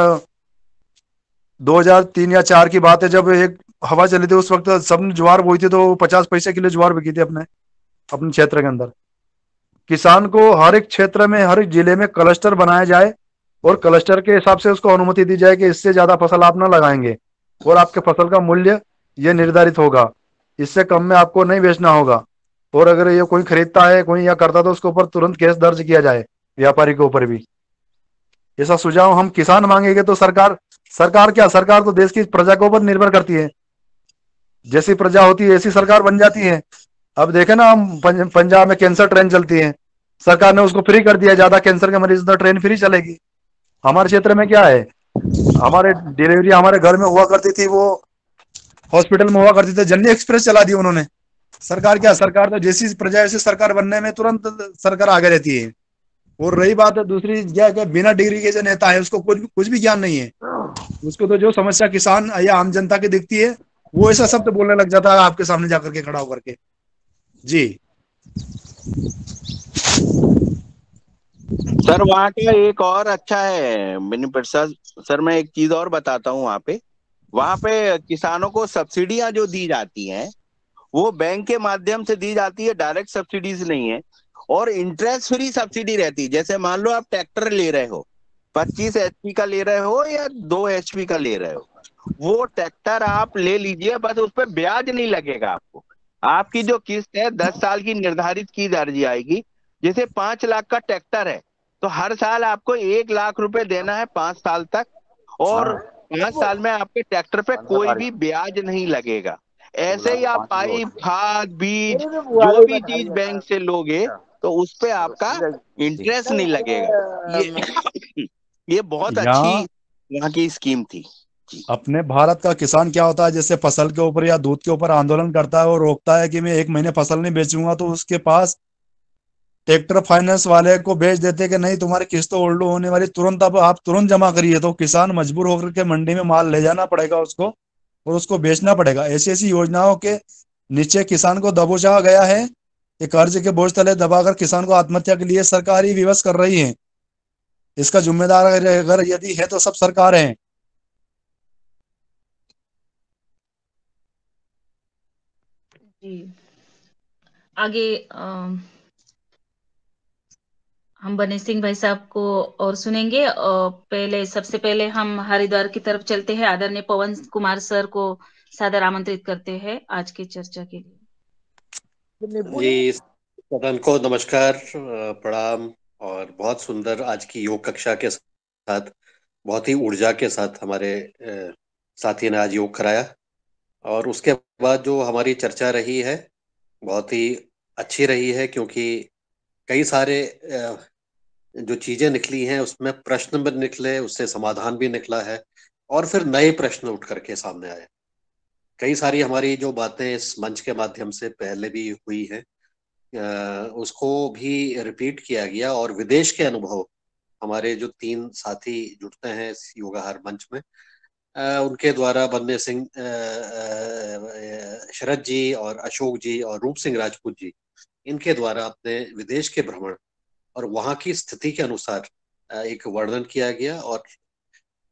2003 या 4 की बात है, जब एक हवा चली थी, उस वक्त सबने ज्वार बोई थी, तो 50 पैसे किलो ज्वार बिकी थी अपने क्षेत्र के अंदर। किसान को हर एक क्षेत्र में, हर एक जिले में क्लस्टर बनाया जाए और क्लस्टर के हिसाब से उसको अनुमति दी जाए कि इससे ज्यादा फसल आप ना लगाएंगे और आपके फसल का मूल्य ये निर्धारित होगा, इससे कम में आपको नहीं बेचना होगा। और अगर ये कोई खरीदता है कोई या करता तो उसके ऊपर तुरंत केस दर्ज किया जाए, व्यापारी के ऊपर भी। ऐसा सुझाव हम किसान मांगेंगे तो सरकार क्या, सरकार तो देश की प्रजा के ऊपर निर्भर करती है। जैसी प्रजा होती है ऐसी सरकार बन जाती है। अब देखे ना, हम पंजाब में कैंसर ट्रेन चलती है, सरकार ने उसको फ्री कर दिया, ज्यादा कैंसर के मरीज तो ट्रेन फ्री चलेगी। हमारे क्षेत्र में क्या है, हमारे डिलीवरी हमारे घर में हुआ करती थी, वो हॉस्पिटल में हुआ करती थी, जननी एक्सप्रेस चला दी उन्होंने। सरकार क्या, सरकार तो जैसी प्रजा ऐसी सरकार बनने में तुरंत सरकार आगे रहती है। और रही बात है दूसरी, क्या बिना डिग्री के जो नेता है उसको कुछ भी ज्ञान नहीं है, उसको तो जो समस्या किसान या आम जनता की दिखती है वो ऐसा शब्द बोलने लग जाता है आपके सामने जाकर के, खड़ा होकर के। जी सर वहाँ का एक और अच्छा है मिनी प्रसाद सर, मैं एक चीज और बताता हूँ। वहाँ पे किसानों को सब्सिडियां जो दी जाती हैं वो बैंक के माध्यम से दी जाती है, डायरेक्ट सब्सिडीज नहीं है, और इंटरेस्ट फ्री सब्सिडी रहती है। जैसे मान लो आप ट्रैक्टर ले रहे हो, 25 HP का ले रहे हो या 2 HP का ले रहे हो, वो ट्रैक्टर आप ले लीजिए, बस उस पर ब्याज नहीं लगेगा आपको। आपकी जो किस्त है 10 साल की निर्धारित की दर्ज आएगी। जैसे 5 लाख का ट्रैक्टर है तो हर साल आपको 1 लाख रुपए देना है 5 साल तक, और 5 साल में आपके ट्रैक्टर पे कोई भी ब्याज नहीं लगेगा। ऐसे ही आप पाइप, खाद, बीज, जो भी चीज बैंक से लोगे तो उस पे आपका इंटरेस्ट नहीं लगेगा। ये बहुत अच्छी यहाँ यहाँ की स्कीम थी। अपने भारत का किसान क्या होता है, जैसे फसल के ऊपर या दूध के ऊपर आंदोलन करता है और रोकता है कि मैं 1 महीने फसल नहीं बेचूंगा, तो उसके पास ट्रैक्टर फाइनेंस वाले को भेज देते कि नहीं तुम्हारी किस्त तो ओल्ड होने वाली, तुरंत अब आप तुरंत जमा करिए। तो किसान मजबूर होकर के मंडी में माल ले जाना पड़ेगा उसको और उसको बेचना पड़ेगा। ऐसी ऐसी योजनाओं के नीचे किसान को दबोचा गया है कि कर्ज के बोझ तले दबाकर किसान को आत्महत्या के लिए सरकार ही विवश कर रही है। इसका जिम्मेदार अगर यदि है तो सब सरकार है। जी आगे हम बने सिंह भाई साहब को और सुनेंगे। पहले सबसे पहले हम हरिद्वार की तरफ चलते हैं। आदरणीय पवन कुमार सर को सादर आमंत्रित करते हैं आज की चर्चा के लिए। जी सदन को नमस्कार, प्रणाम। और बहुत सुंदर आज की योग कक्षा के साथ, बहुत ही ऊर्जा के साथ हमारे साथी ने आज योग कराया। और उसके बाद जो हमारी चर्चा रही है बहुत ही अच्छी रही है, क्योंकि कई सारे जो चीजें निकली हैं उसमें प्रश्न भी निकले, उससे समाधान भी निकला है और फिर नए प्रश्न उठ करके सामने आए। कई सारी हमारी जो बातें इस मंच के माध्यम से पहले भी हुई हैं उसको भी रिपीट किया गया। और विदेश के अनुभव हमारे जो 3 साथी जुड़ते हैं इस योगाहार मंच में, उनके द्वारा बन्ने सिंह, शरद जी और अशोक जी और रूप सिंह राजपूत जी, इनके द्वारा अपने विदेश के भ्रमण और वहाँ की स्थिति के अनुसार एक वर्णन किया गया। और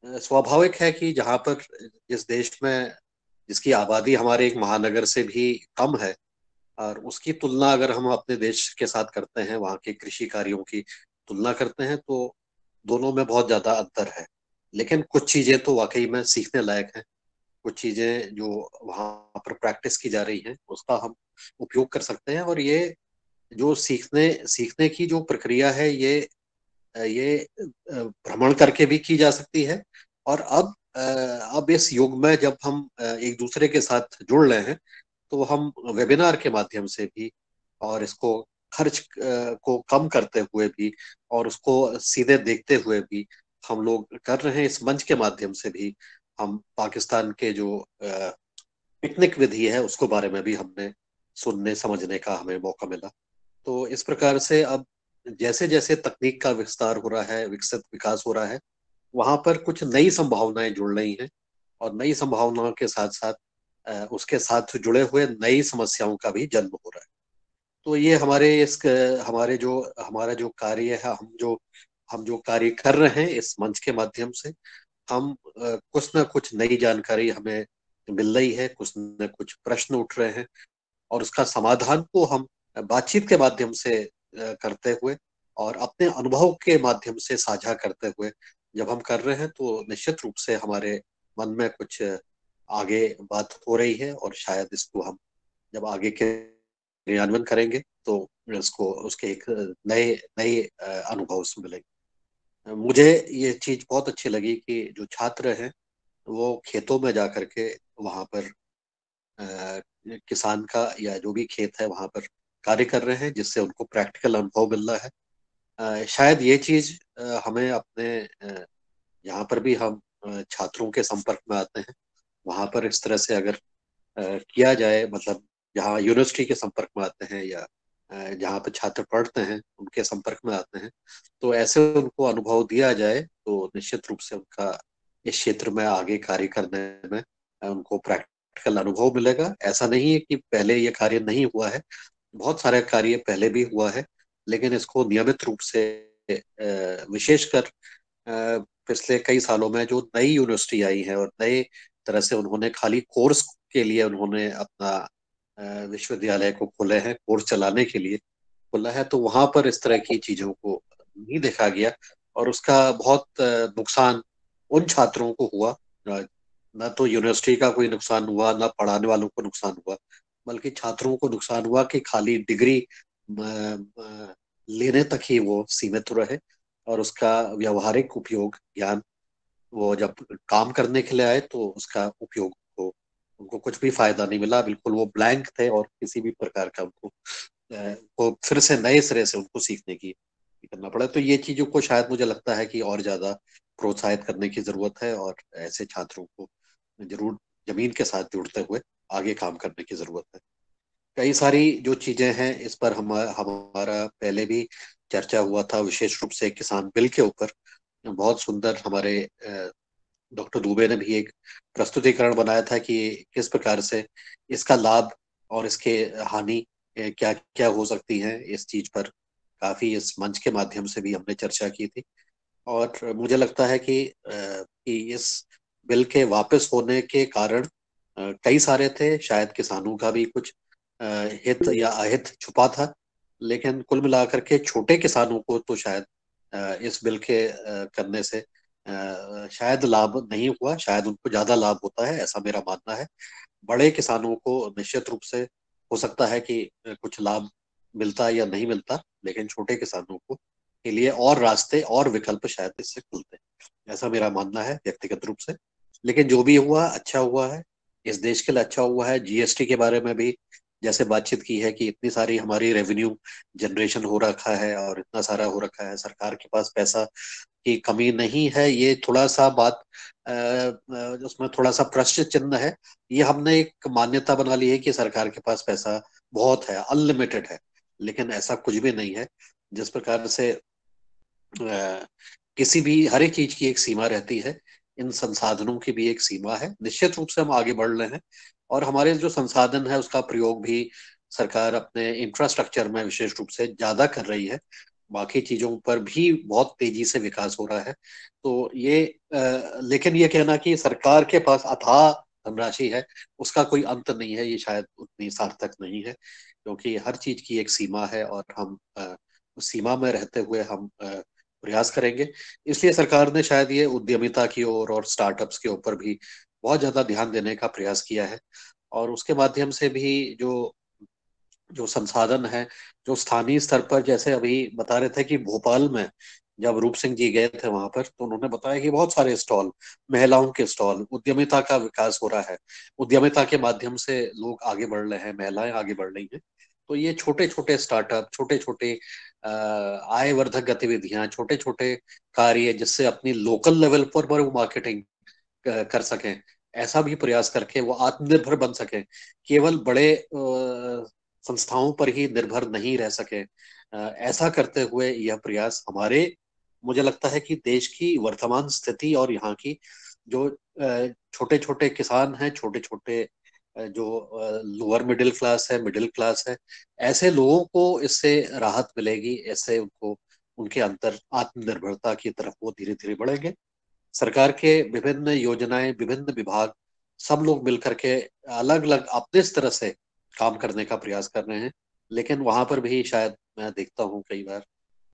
स्वाभाविक है कि जहाँ पर जिस देश में जिसकी आबादी हमारे एक महानगर से भी कम है और उसकी तुलना अगर हम अपने देश के साथ करते हैं, वहाँ के कृषि कार्यों की तुलना करते हैं, तो दोनों में बहुत ज्यादा अंतर है। लेकिन कुछ चीजें तो वाकई में सीखने लायक हैं। कुछ चीजें जो वहाँ पर प्रैक्टिस की जा रही हैं उसका हम उपयोग कर सकते हैं। और ये जो सीखने की जो प्रक्रिया है ये भ्रमण करके भी की जा सकती है। और अब इस युग में जब हम एक दूसरे के साथ जुड़ रहे हैं तो हम वेबिनार के माध्यम से भी और इसको खर्च को कम करते हुए भी और उसको सीधे देखते हुए भी हम लोग कर रहे हैं। इस मंच के माध्यम से भी हम पाकिस्तान के जो पिकनिक विधि है उसको बारे में भी हमने सुनने समझने का हमें मौका मिला। तो इस प्रकार से अब जैसे जैसे तकनीक का विस्तार हो रहा है, विकास हो रहा है, वहां पर कुछ नई संभावनाएं जुड़ रही हैं और नई संभावनाओं के साथ साथ उसके साथ जुड़े हुए नई समस्याओं का भी जन्म हो रहा है। तो ये हमारा जो कार्य है, हम जो कार्य कर रहे हैं इस मंच के माध्यम से, हम कुछ ना कुछ नई जानकारी हमें मिल रही है, कुछ न कुछ प्रश्न उठ रहे हैं और उसका समाधान को हम बातचीत के माध्यम से करते हुए और अपने अनुभव के माध्यम से साझा करते हुए जब हम कर रहे हैं तो निश्चित रूप से हमारे मन में कुछ आगे बात हो रही है। और शायद इसको हम जब आगे के क्रियान्वयन करेंगे तो इसको उसके एक नए नए अनुभव से मिलेंगे। मुझे ये चीज बहुत अच्छी लगी कि जो छात्र हैं वो खेतों में जा करके वहां पर किसान का या जो भी खेत है वहां पर कार्य कर रहे हैं, जिससे उनको प्रैक्टिकल अनुभव मिल रहा है। शायद ये चीज हमें अपने यहाँ पर भी हम छात्रों के संपर्क में आते हैं, वहां पर इस तरह से अगर किया जाए, मतलब जहाँ यूनिवर्सिटी के संपर्क में आते हैं या जहाँ पर छात्र पढ़ते हैं उनके संपर्क में आते हैं, तो ऐसे उनको अनुभव दिया जाए तो निश्चित रूप से उनका इस क्षेत्र में आगे कार्य करने में उनको प्रैक्टिकल अनुभव मिलेगा। ऐसा नहीं है कि पहले ये कार्य नहीं हुआ है, बहुत सारे कार्य पहले भी हुआ है, लेकिन इसको नियमित रूप से विशेषकर पिछले कई सालों में जो नई यूनिवर्सिटी आई है और नए तरह से उन्होंने खाली कोर्स के लिए उन्होंने अपना विश्वविद्यालय को खोले हैं, कोर्स चलाने के लिए खोला है, तो वहां पर इस तरह की चीजों को नहीं देखा गया और उसका बहुत नुकसान उन छात्रों को हुआ। न तो यूनिवर्सिटी का कोई नुकसान हुआ, न पढ़ाने वालों को नुकसान हुआ, बल्कि छात्रों को नुकसान हुआ कि खाली डिग्री लेने तक ही वो सीमित रहे और उसका व्यवहारिक उपयोग ज्ञान वो जब काम करने के लिए आए तो उसका उपयोग को उनको कुछ भी फायदा नहीं मिला, बिल्कुल वो ब्लैंक थे और किसी भी प्रकार का उनको को फिर से नए सिरे से उनको सीखने की करना पड़ा। तो ये चीजों को शायद मुझे लगता है कि और ज्यादा प्रोत्साहित करने की जरूरत है और ऐसे छात्रों को जरूर जमीन के साथ जुड़ते हुए आगे काम करने की जरूरत है। कई सारी जो चीजें हैं इस पर हमारा पहले भी चर्चा हुआ था, विशेष रूप से किसान बिल के ऊपर बहुत सुंदर हमारे डॉक्टर दुबे ने भी एक प्रस्तुतिकरण बनाया था कि किस प्रकार से इसका लाभ और इसके हानि क्या क्या हो सकती है। इस चीज पर काफी इस मंच के माध्यम से भी हमने चर्चा की थी और मुझे लगता है कि इस बिल के वापस होने के कारण कई सारे थे, शायद किसानों का भी कुछ हित या अहित छुपा था, लेकिन कुल मिलाकर के छोटे किसानों को तो शायद इस बिल के करने से शायद लाभ नहीं हुआ, शायद उनको ज्यादा लाभ होता है, ऐसा मेरा मानना है। बड़े किसानों को निश्चित रूप से हो सकता है कि कुछ लाभ मिलता या नहीं मिलता, लेकिन छोटे किसानों को के लिए और रास्ते और विकल्प शायद इससे खुलते हैं, ऐसा मेरा मानना है व्यक्तिगत रूप से। लेकिन जो भी हुआ अच्छा हुआ है, इस देश के लिए अच्छा हुआ है। जीएसटी के बारे में भी जैसे बातचीत की है कि इतनी सारी हमारी रेवेन्यू जनरेशन हो रखा है और इतना सारा हो रखा है, सरकार के पास पैसा की कमी नहीं है, ये थोड़ा सा बात उसमें थोड़ा सा प्रश्न चिन्ह है। ये हमने एक मान्यता बना ली है कि सरकार के पास पैसा बहुत है, अनलिमिटेड है, लेकिन ऐसा कुछ भी नहीं है। जिस प्रकार से किसी भी हर एक चीज की एक सीमा रहती है, इन संसाधनों की भी एक सीमा है। निश्चित रूप से हम आगे बढ़ रहे हैं और हमारे जो संसाधन है उसका प्रयोग भी सरकार अपने इंफ्रास्ट्रक्चर में विशेष रूप से ज्यादा कर रही है, बाकी चीजों पर भी बहुत तेजी से विकास हो रहा है। तो ये लेकिन ये कहना कि सरकार के पास अथाह धनराशि है, उसका कोई अंत नहीं है, ये शायद उतनी सार्थक नहीं है, क्योंकि हर चीज की एक सीमा है और हम उस सीमा में रहते हुए हम प्रयास करेंगे। इसलिए सरकार ने शायद ये उद्यमिता की ओर और स्टार्टअप्स के ऊपर भी बहुत ज्यादा ध्यान देने का प्रयास किया है और उसके माध्यम से भी जो जो संसाधन है, जो स्थानीय स्तर पर, जैसे अभी बता रहे थे कि भोपाल में जब रूप सिंह जी गए थे वहां पर, तो उन्होंने बताया कि बहुत सारे स्टॉल, महिलाओं के स्टॉल, उद्यमिता का विकास हो रहा है, उद्यमिता के माध्यम से लोग आगे बढ़ रहे हैं, महिलाएं आगे बढ़ रही हैं। तो ये छोटे छोटे स्टार्टअप, छोटे छोटे आय वर्धक गतिविधियां, छोटे छोटे कार्य जिससे अपनी लोकल लेवल पर वो मार्केटिंग कर सकें, ऐसा भी प्रयास करके वो आत्मनिर्भर बन सके, केवल बड़े संस्थाओं पर ही निर्भर नहीं रह सके। ऐसा करते हुए यह प्रयास हमारे, मुझे लगता है कि देश की वर्तमान स्थिति और यहाँ की जो छोटे छोटे किसान हैं, छोटे छोटे जो लोअर मिडिल क्लास है, मिडिल क्लास है, ऐसे लोगों को इससे राहत मिलेगी, ऐसे उनको उनके अंदर आत्मनिर्भरता की तरफ वो धीरे धीरे बढ़ेंगे। सरकार के विभिन्न योजनाएं, विभिन्न विभाग, सब लोग मिलकर के अलग अलग अपने तरह से काम करने का प्रयास कर रहे हैं, लेकिन वहां पर भी शायद मैं देखता हूँ कई बार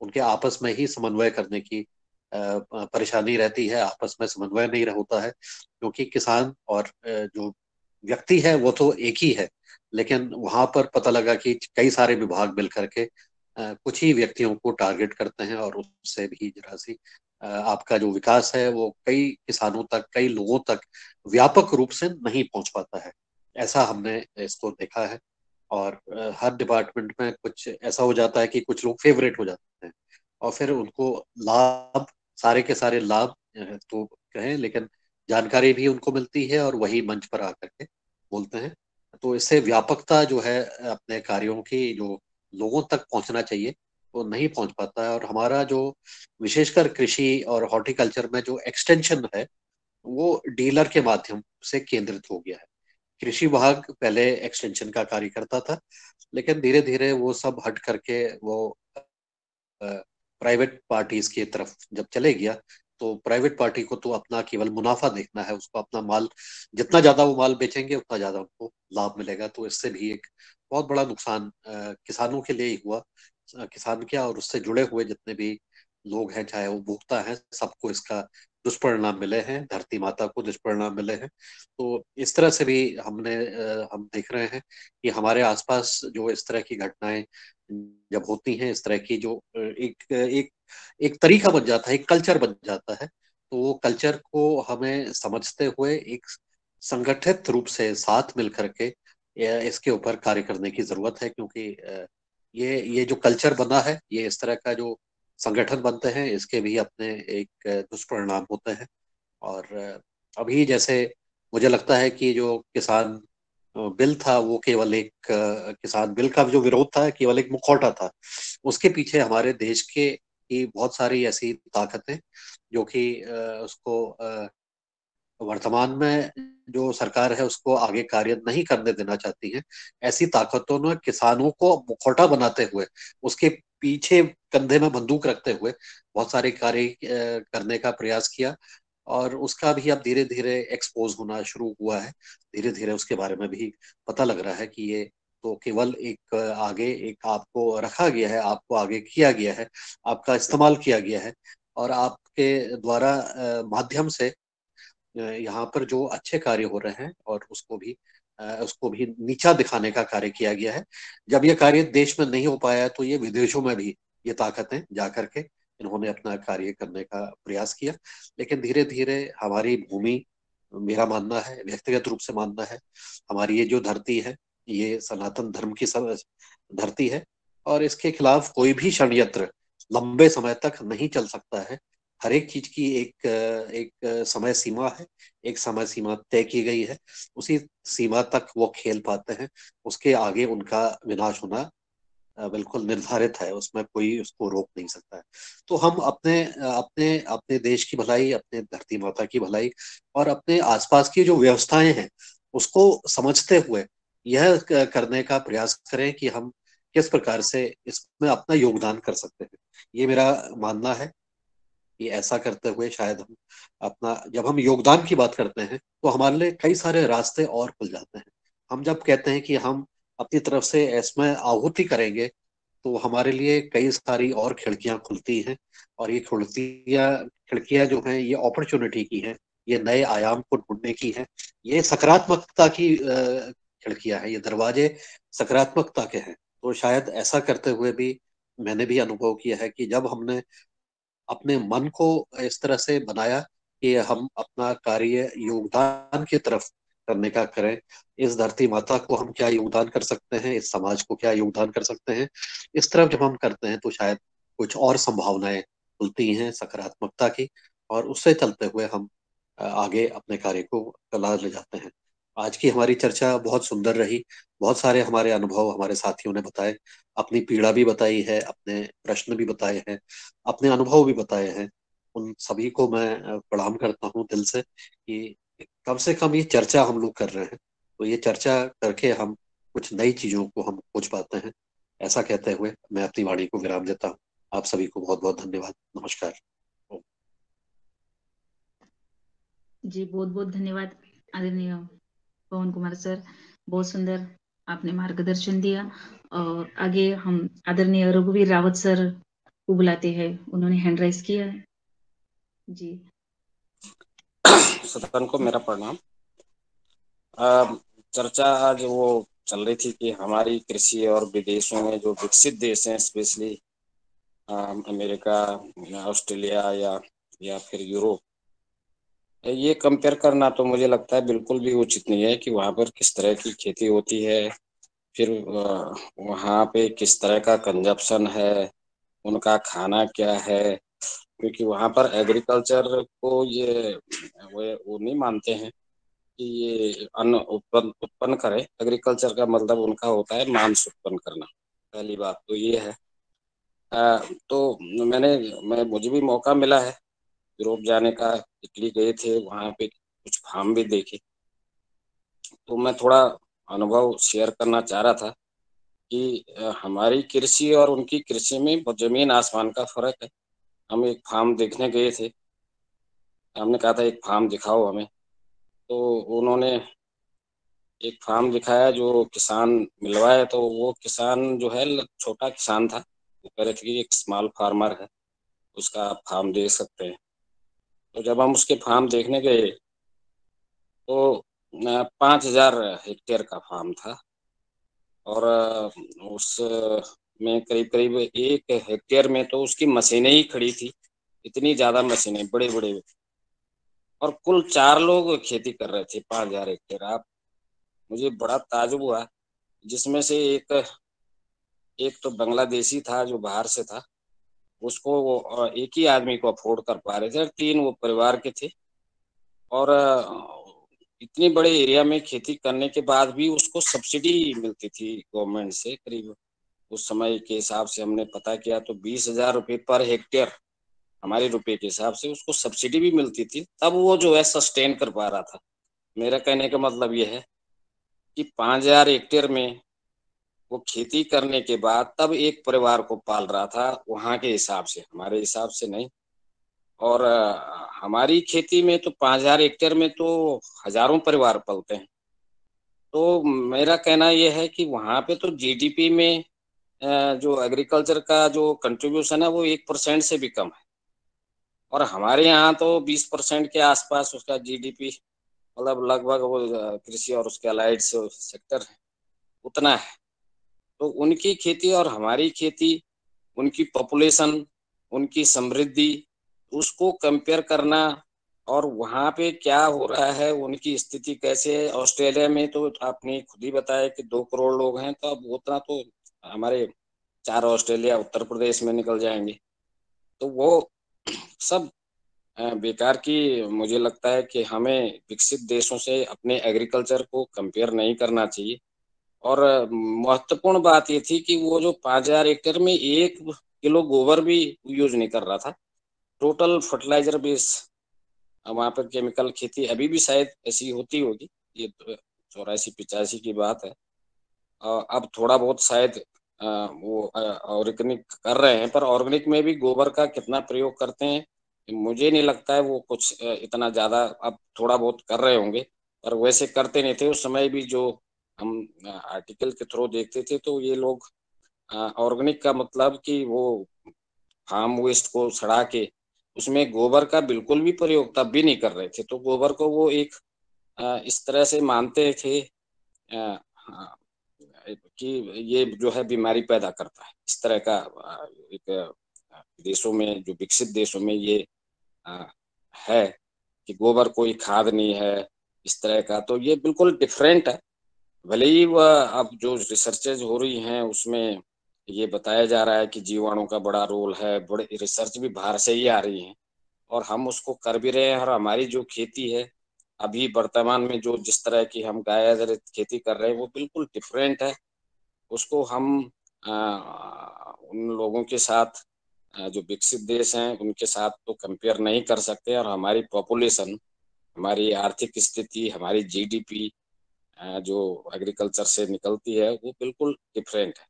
उनके आपस में ही समन्वय करने की परेशानी रहती है, आपस में समन्वय नहीं होता है, क्योंकि किसान और जो व्यक्ति है वो तो एक ही है, लेकिन वहां पर पता लगा कि कई सारे विभाग मिलकर के कुछ ही व्यक्तियों को टारगेट करते हैं और उससे भी जरा सी आपका जो विकास है वो कई किसानों तक, कई लोगों तक व्यापक रूप से नहीं पहुंच पाता है। ऐसा हमने इसको देखा है और हर डिपार्टमेंट में कुछ ऐसा हो जाता है कि कुछ लोग फेवरेट हो जाते हैं और फिर उनको लाभ, सारे के सारे लाभ तो कहें, लेकिन जानकारी भी उनको मिलती है और वही मंच पर आकर के बोलते हैं। तो इससे व्यापकता जो है अपने कार्यों की, जो लोगों तक पहुंचना चाहिए, वो नहीं पहुंच पाता है। और हमारा जो विशेषकर कृषि और हॉर्टिकल्चर में जो एक्सटेंशन है वो डीलर के माध्यम से केंद्रित हो गया है। कृषि विभाग पहले एक्सटेंशन का कार्य करता था, लेकिन धीरे धीरे वो सब हट करके वो प्राइवेट पार्टीज की तरफ जब चले गया, तो प्राइवेट पार्टी को तो अपना केवल मुनाफा देखना है, उसको अपना माल, जितना ज्यादा वो माल बेचेंगे उतना ज्यादा उनको लाभ मिलेगा। तो इससे भी एक बहुत बड़ा नुकसान किसानों के लिए ही हुआ। किसान क्या और उससे जुड़े हुए जितने भी लोग हैं, चाहे वो भोक्ता हैं, सबको इसका दुष्परिणाम मिले हैं, धरती माता को दुष्परिणाम मिले हैं। तो इस तरह से भी हम देख रहे हैं कि हमारे आसपास जो इस तरह की घटनाएं जब होती हैं, इस तरह की जो एक एक एक तरीका बन जाता है, एक कल्चर बन जाता है, तो वो कल्चर को हमें समझते हुए एक संगठित रूप से साथ मिल करके इसके ऊपर कार्य करने की जरूरत है, क्योंकि ये जो कल्चर बना है, ये इस तरह का जो संगठन बनते हैं, इसके भी अपने एक दुष्परिणाम होते हैं। और अभी जैसे मुझे लगता है कि जो किसान बिल था, वो केवल एक किसान बिल का जो विरोध था केवल एक मुखौटा था। उसके पीछे हमारे देश के की बहुत सारी ऐसी ताकतें जो कि उसको वर्तमान में जो सरकार है उसको आगे कार्य नहीं करने देना चाहती है। ऐसी ताकतों ने किसानों को मुखौटा बनाते हुए, उसके पीछे कंधे में बंदूक रखते हुए बहुत सारे कार्य करने का प्रयास किया, और उसका भी अब धीरे धीरे एक्सपोज होना शुरू हुआ है। धीरे धीरे उसके बारे में भी पता लग रहा है कि ये तो केवल एक आगे एक आपको रखा गया है, आपको आगे किया गया है, आपका इस्तेमाल किया गया है, और आपके द्वारा माध्यम से यहाँ पर जो अच्छे कार्य हो रहे हैं और उसको भी नीचा दिखाने का कार्य किया गया है। जब ये कार्य देश में नहीं हो पाया तो ये विदेशों में भी ये ताकतें जाकर के इन्होंने अपना कार्य करने का प्रयास किया। लेकिन धीरे धीरे हमारी भूमि, मेरा मानना है, व्यक्तिगत रूप से मानना है, हमारी ये जो धरती है, ये सनातन धर्म की धरती है, और इसके खिलाफ कोई भी षड्यंत्र लंबे समय तक नहीं चल सकता है। हर एक चीज की एक समय सीमा है, एक समय सीमा तय की गई है, उसी सीमा तक वो खेल पाते हैं। उसके आगे उनका विनाश होना बिल्कुल निर्धारित है, उसमें कोई उसको रोक नहीं सकता है। तो हम अपने अपने अपने देश की भलाई, अपने धरती माता की भलाई और अपने आसपास की जो व्यवस्थाएं हैं उसको समझते हुए यह करने का प्रयास करें कि हम किस प्रकार से इसमें अपना योगदान कर सकते हैं। ये मेरा मानना है कि ऐसा करते हुए शायद हम अपना, जब हम योगदान की बात करते हैं तो हमारे लिए कई सारे रास्ते और खुल जाते हैं। हम जब कहते हैं कि हम अपनी तरफ से इसमें आहुति करेंगे तो हमारे लिए कई सारी और खिड़कियां खुलती हैं, और ये खिड़कियां जो हैं ये अपॉर्चुनिटी की हैं, ये नए आयाम को ढूंढने की हैं, ये सकारात्मकता की खिड़कियां हैं, ये दरवाजे सकारात्मकता के हैं। तो शायद ऐसा करते हुए भी मैंने भी अनुभव किया है कि जब हमने अपने मन को इस तरह से बनाया कि हम अपना कार्य योगदान की तरफ करने का करें, इस धरती माता को हम क्या योगदान कर सकते हैं, इस समाज को क्या योगदान कर सकते हैं, इस तरफ जब हम करते हैं तो शायद कुछ और संभावनाएं खुलती हैं सकारात्मकता की, और उससे चलते हुए हम आगे अपने कार्य को चला ले जाते हैं। आज की हमारी चर्चा बहुत सुंदर रही। बहुत सारे हमारे अनुभव हमारे साथियों ने बताए, अपनी पीड़ा भी बताई है, अपने प्रश्न भी बताए हैं, अपने अनुभव भी बताए हैं। उन सभी को मैं प्रणाम करता हूँ दिल से कि कम से कम ये चर्चा हम लोग कर रहे हैं, तो ये चर्चा करके हम कुछ नई चीजों को हम खोज पाते हैं। ऐसा कहते हुए मैं अपनी वाणी को विराम देता हूँ। आप सभी को बहुत बहुत धन्यवाद। नमस्कार। जी बहुत बहुत धन्यवाद आदरणीय पवन कुमार सर, बहुत सुंदर आपने मार्गदर्शन दिया। और आगे हम आदरणीय रघुवीर रावत सर को बुलाते हैं, उन्होंने हैंड राइज किया है। जी सदन को मेरा प्रणाम। चर्चा आज वो चल रही थी कि हमारी कृषि और विदेशों में जो विकसित देश हैं, स्पेशली अमेरिका, ऑस्ट्रेलिया या फिर यूरोप, ये कंपेयर करना तो मुझे लगता है बिल्कुल भी उचित नहीं है कि वहाँ पर किस तरह की खेती होती है, फिर वहाँ पे किस तरह का कंजप्शन है, उनका खाना क्या है, क्योंकि वहाँ पर एग्रीकल्चर को ये वो नहीं मानते हैं कि ये अन्न उत्पन्न करे। एग्रीकल्चर का मतलब उनका होता है मांस उत्पन्न करना। पहली बात तो ये है। तो मुझे भी मौका मिला है यूरोप जाने का, इटली गए थे, वहाँ पे कुछ फार्म भी देखे, तो मैं थोड़ा अनुभव शेयर करना चाह रहा था कि हमारी कृषि और उनकी कृषि में जमीन आसमान का फर्क है। हम एक फार्म देखने गए थे, हमने कहा था एक फार्म दिखाओ हमें, तो उन्होंने एक फार्म दिखाया जो किसान मिलवाया, तो वो किसान जो है छोटा किसान था, वो कह रहे थे कि एक स्मॉल फार्मर है, उसका आप फार्म देख सकते हैं। तो जब हम उसके फार्म देखने गए तो 5,000 हेक्टेयर का फार्म था, और उस में करीब करीब 1 हेक्टेयर में तो उसकी मशीनें ही खड़ी थी, इतनी ज्यादा मशीनें, बड़े बड़े और कुल 4 लोग खेती कर रहे थे 5,000 हेक्टेयर। आप मुझे बड़ा ताजुब हुआ, जिसमें से एक तो बांग्लादेशी था जो बाहर से था, उसको वो एक ही आदमी को अफोर्ड कर पा रहे थे, 3 वो परिवार के थे। और इतनी बड़े एरिया में खेती करने के बाद भी उसको सब्सिडी मिलती थी गवर्नमेंट से। करीब उस समय के हिसाब से हमने पता किया तो 20,000 रुपये पर हेक्टेयर हमारे रुपए के हिसाब से उसको सब्सिडी भी मिलती थी। तब वो जो है सस्टेन कर पा रहा था। मेरा कहने का मतलब ये है कि 5,000 हेक्टेयर में वो खेती करने के बाद तब एक परिवार को पाल रहा था, वहां के हिसाब से, हमारे हिसाब से नहीं। और हमारी खेती में तो 5,000 हेक्टेयर में तो हजारों परिवार पलते हैं। तो मेरा कहना यह है कि वहां पे तो जीडीपी में जो एग्रीकल्चर का जो कंट्रीब्यूशन है वो 1% से भी कम है। और हमारे यहाँ तो 20% के आसपास उसका जीडीपी, मतलब लगभग वो कृषि और उसके अलाइड सेक्टर है, उतना है। तो उनकी खेती और हमारी खेती, उनकी पॉपुलेशन, उनकी समृद्धि, उसको कंपेयर करना और वहाँ पे क्या हो रहा है, उनकी स्थिति कैसे है। ऑस्ट्रेलिया में तो आपने खुद ही बताया कि 2 करोड़ लोग हैं, तो अब उतना तो हमारे 4 ऑस्ट्रेलिया उत्तर प्रदेश में निकल जाएंगे। तो वो सब बेकार की मुझे लगता है कि हमें विकसित देशों से अपने एग्रीकल्चर को कंपेयर नहीं करना चाहिए। और महत्वपूर्ण बात ये थी कि वो जो 5,000 हेक्टेयर में 1 किलो गोबर भी यूज नहीं कर रहा था, टोटल फर्टिलाइजर बेस। वहां पर केमिकल खेती अभी भी शायद ऐसी होती होगी, ये 84-85 की बात है। अब थोड़ा बहुत शायद वो ऑर्गेनिक कर रहे हैं, पर ऑर्गेनिक में भी गोबर का कितना प्रयोग करते हैं मुझे नहीं लगता है वो कुछ इतना ज्यादा। अब थोड़ा बहुत कर रहे होंगे, पर वैसे करते नहीं थे उस समय भी। जो हम आर्टिकल के थ्रू देखते थे तो ये लोग ऑर्गेनिक का मतलब कि वो फार्म वेस्ट को सड़ा के उसमें गोबर का बिल्कुल भी प्रयोग तब भी नहीं कर रहे थे। तो गोबर को वो एक इस तरह से मानते थे कि ये जो है बीमारी पैदा करता है। इस तरह का एक देशों में, जो विकसित देशों में ये है कि गोबर कोई खाद नहीं है इस तरह का। तो ये बिल्कुल डिफरेंट है। भले ही वह अब जो रिसर्चेज हो रही हैं उसमें ये बताया जा रहा है कि जीवाणु का बड़ा रोल है, बड़े रिसर्च भी बाहर से ही आ रही हैं और हम उसको कर भी रहे हैं। और हमारी जो खेती है अभी वर्तमान में, जो जिस तरह की हम गाय आधारित खेती कर रहे हैं, वो बिल्कुल डिफरेंट है। उसको हम उन लोगों के साथ जो विकसित देश हैं उनके साथ तो कंपेयर नहीं कर सकते। और हमारी पॉपुलेशन, हमारी आर्थिक स्थिति, हमारी जीडीपी जो एग्रीकल्चर से निकलती है वो बिल्कुल डिफरेंट है।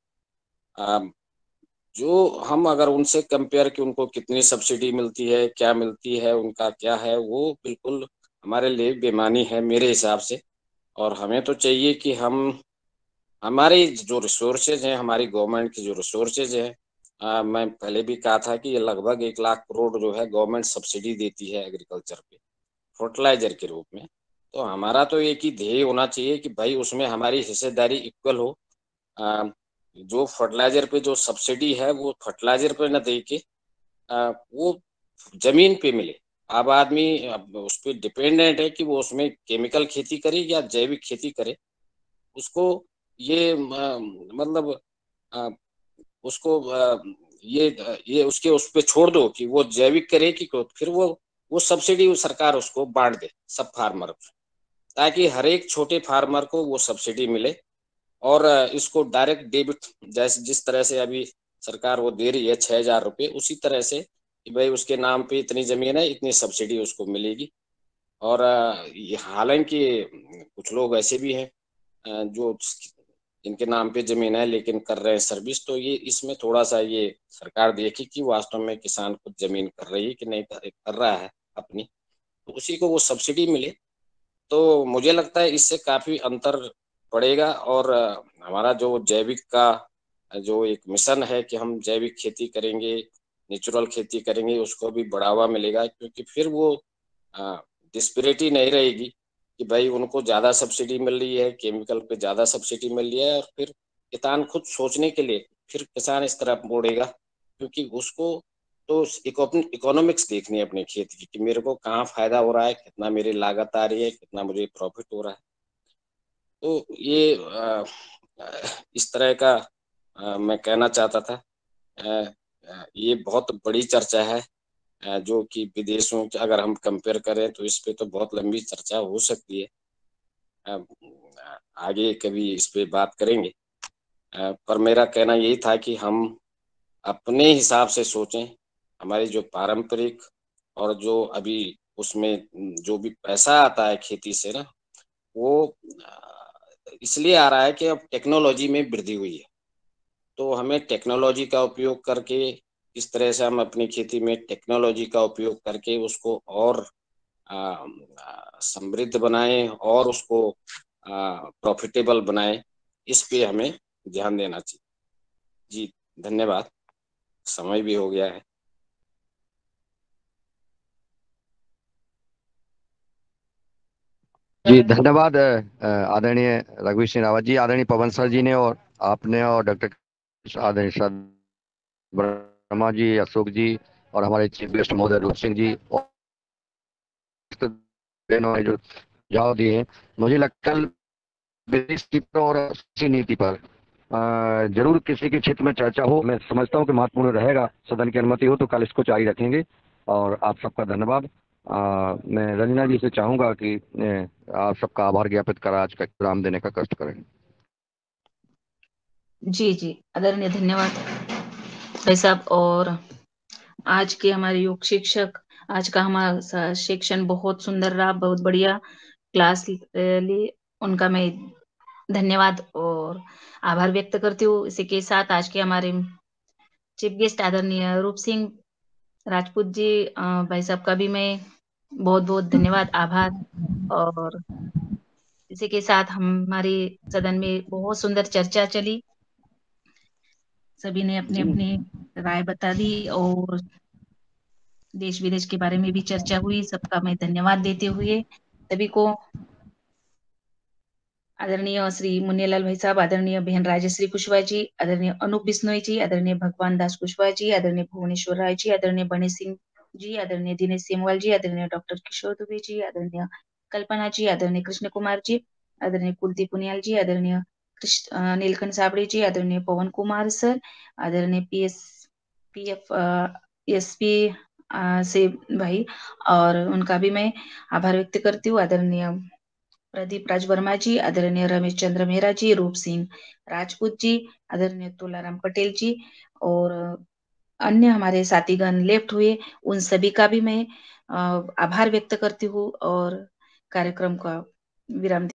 जो हम अगर उनसे कंपेयर कि उनको कितनी सब्सिडी मिलती है, क्या मिलती है, उनका क्या है, वो बिल्कुल हमारे लिए बेमानी है मेरे हिसाब से। और हमें तो चाहिए कि हम हमारे जो रिसोर्सेज हैं, हमारी गवर्नमेंट की जो रिसोर्सेज है, मैं पहले भी कहा था कि ये लगभग 1 लाख करोड़ जो है गवर्नमेंट सब्सिडी देती है एग्रीकल्चर पे फर्टिलाइजर के रूप में। तो हमारा तो एक ही ध्येय होना चाहिए कि भाई उसमें हमारी हिस्सेदारी इक्वल हो। जो फर्टिलाइजर पे जो सब्सिडी है वो फर्टिलाइजर पे न दे के वो जमीन पे मिले। अब आदमी उस पर डिपेंडेंट है कि वो उसमें केमिकल खेती करे या जैविक खेती करे। उसको ये मतलब उसको ये उसके उस पे छोड़ दो कि वो जैविक करे कि फिर वो सब्सिडी सरकार उसको बांट दे सब फार्मर को, ताकि हर एक छोटे फार्मर को वो सब्सिडी मिले। और इसको डायरेक्ट डेबिट, जैसे जिस तरह से अभी सरकार वो दे रही है 6,000 रुपये, उसी तरह से कि भाई उसके नाम पे इतनी जमीन है, इतनी सब्सिडी उसको मिलेगी। और हालांकि कुछ लोग ऐसे भी हैं जो जिनके नाम पे जमीन है लेकिन कर रहे हैं सर्विस। तो ये इसमें थोड़ा सा ये सरकार देखे कि वास्तव में किसान खुद जमीन कर रही है कि नहीं कर रहा है अपनी, तो उसी को वो सब्सिडी मिले। तो मुझे लगता है इससे काफी अंतर पड़ेगा। और हमारा जो जैविक का जो एक मिशन है कि हम जैविक खेती करेंगे, नेचुरल खेती करेंगे, उसको भी बढ़ावा मिलेगा। क्योंकि फिर वो डिस्पैरिटी नहीं रहेगी कि भाई उनको ज्यादा सब्सिडी मिल रही है, केमिकल पे ज्यादा सब्सिडी मिल रही है, और फिर किसान खुद सोचने के लिए फिर किसान इस तरफ मोड़ेगा। क्योंकि उसको तो इकोनॉमिक्स देखनी है अपने खेत की कि मेरे को कहाँ फायदा हो रहा है, कितना मेरी लागत आ रही है, कितना मुझे प्रॉफिट हो रहा है। तो ये इस तरह का मैं कहना चाहता था। ये बहुत बड़ी चर्चा है जो कि विदेशों के अगर हम कंपेयर करें तो इस पे तो बहुत लंबी चर्चा हो सकती है। आगे कभी इस पे बात करेंगे। पर मेरा कहना यही था कि हम अपने हिसाब से सोचें। हमारी जो पारंपरिक और जो अभी उसमें जो भी पैसा आता है खेती से ना, वो इसलिए आ रहा है कि अब टेक्नोलॉजी में वृद्धि हुई है। तो हमें टेक्नोलॉजी का उपयोग करके इस तरह से हम अपनी खेती में टेक्नोलॉजी का उपयोग करके उसको और समृद्ध बनाएं और उसको प्रॉफिटेबल बनाएं। इस पे हमें ध्यान देना चाहिए। जी धन्यवाद, समय भी हो गया है। जी धन्यवाद आदरणीय रघुवीर सिंह रावत जी, आदरणीय पवन सर जी ने और आपने और डॉक्टर आदरणीय सर वर्मा जी, अशोक जी और हमारे चीफ गेस्ट महोदय रूप सिंह जी और जो सुझाव दिए हैं। मुझे लगता है विदेश नीति पर और कृषि नीति पर जरूर किसी के क्षेत्र में चर्चा हो। मैं समझता हूँ कि महत्वपूर्ण रहेगा। सदन की अनुमति हो तो कल इसको जारी रखेंगे। और आप सबका धन्यवाद। मैं रंजना जी से चाहूंगा कि आप सबका आभार ज्ञापित कर आज का विराम देने का कष्ट करें। जी जी आदरणीय धन्यवाद भाई साहब। और आज के हमारे योग शिक्षक, आज का हमारा सेक्शन बहुत सुंदर रहा, बहुत बढ़िया क्लास ली। उनका मैं धन्यवाद और आभार व्यक्त करती हूँ। इसी के साथ आज के हमारे चीफ गेस्ट आदरणीय रूप सिंह राजपूत जी भाई साहब का भी मैं बहुत बहुत धन्यवाद आभार। और इसी के साथ हमारे सदन में बहुत सुंदर चर्चा चली। सभी ने अपनी अपनी राय बता दी और देश विदेश के बारे में भी चर्चा हुई। सबका मैं धन्यवाद देते हुए सभी को, आदरणीय श्री मुन्नीलाल भाई साहब, आदरणीय बहन राजश्री कुशवाहा जी, आदरणीय अनूप बिश्नोई जी, आदरणीय भगवान दास कुशवाहा जी, आदरणीय भुवनेश्वर राय जी, आदरणीय बने सिंह जी, आदरणीय दिनेश सेमवाल जी, आदरणीय डॉक्टर किशोर दुबे जी, आदरणीय कल्पना जी, आदरणीय कृष्ण कुमार जी, आदरणीय कुलदीप पुनियाल जी, आदरणीय नीलकंठ साबड़े जी, आदरणीय पवन कुमार सर, आदरणीय एसपी से भाई और उनका भी मैं आभार व्यक्त करती हूँ। आदरणीय प्रदीप राज वर्मा जी, आदरणीय रमेश चंद्र मेहरा जी, रूप सिंह राजपूत जी, आदरणीय तुलाराम पटेल जी और अन्य हमारे साथीगण लेफ्ट हुए, उन सभी का भी मैं आभार व्यक्त करती हूँ और कार्यक्रम का विराम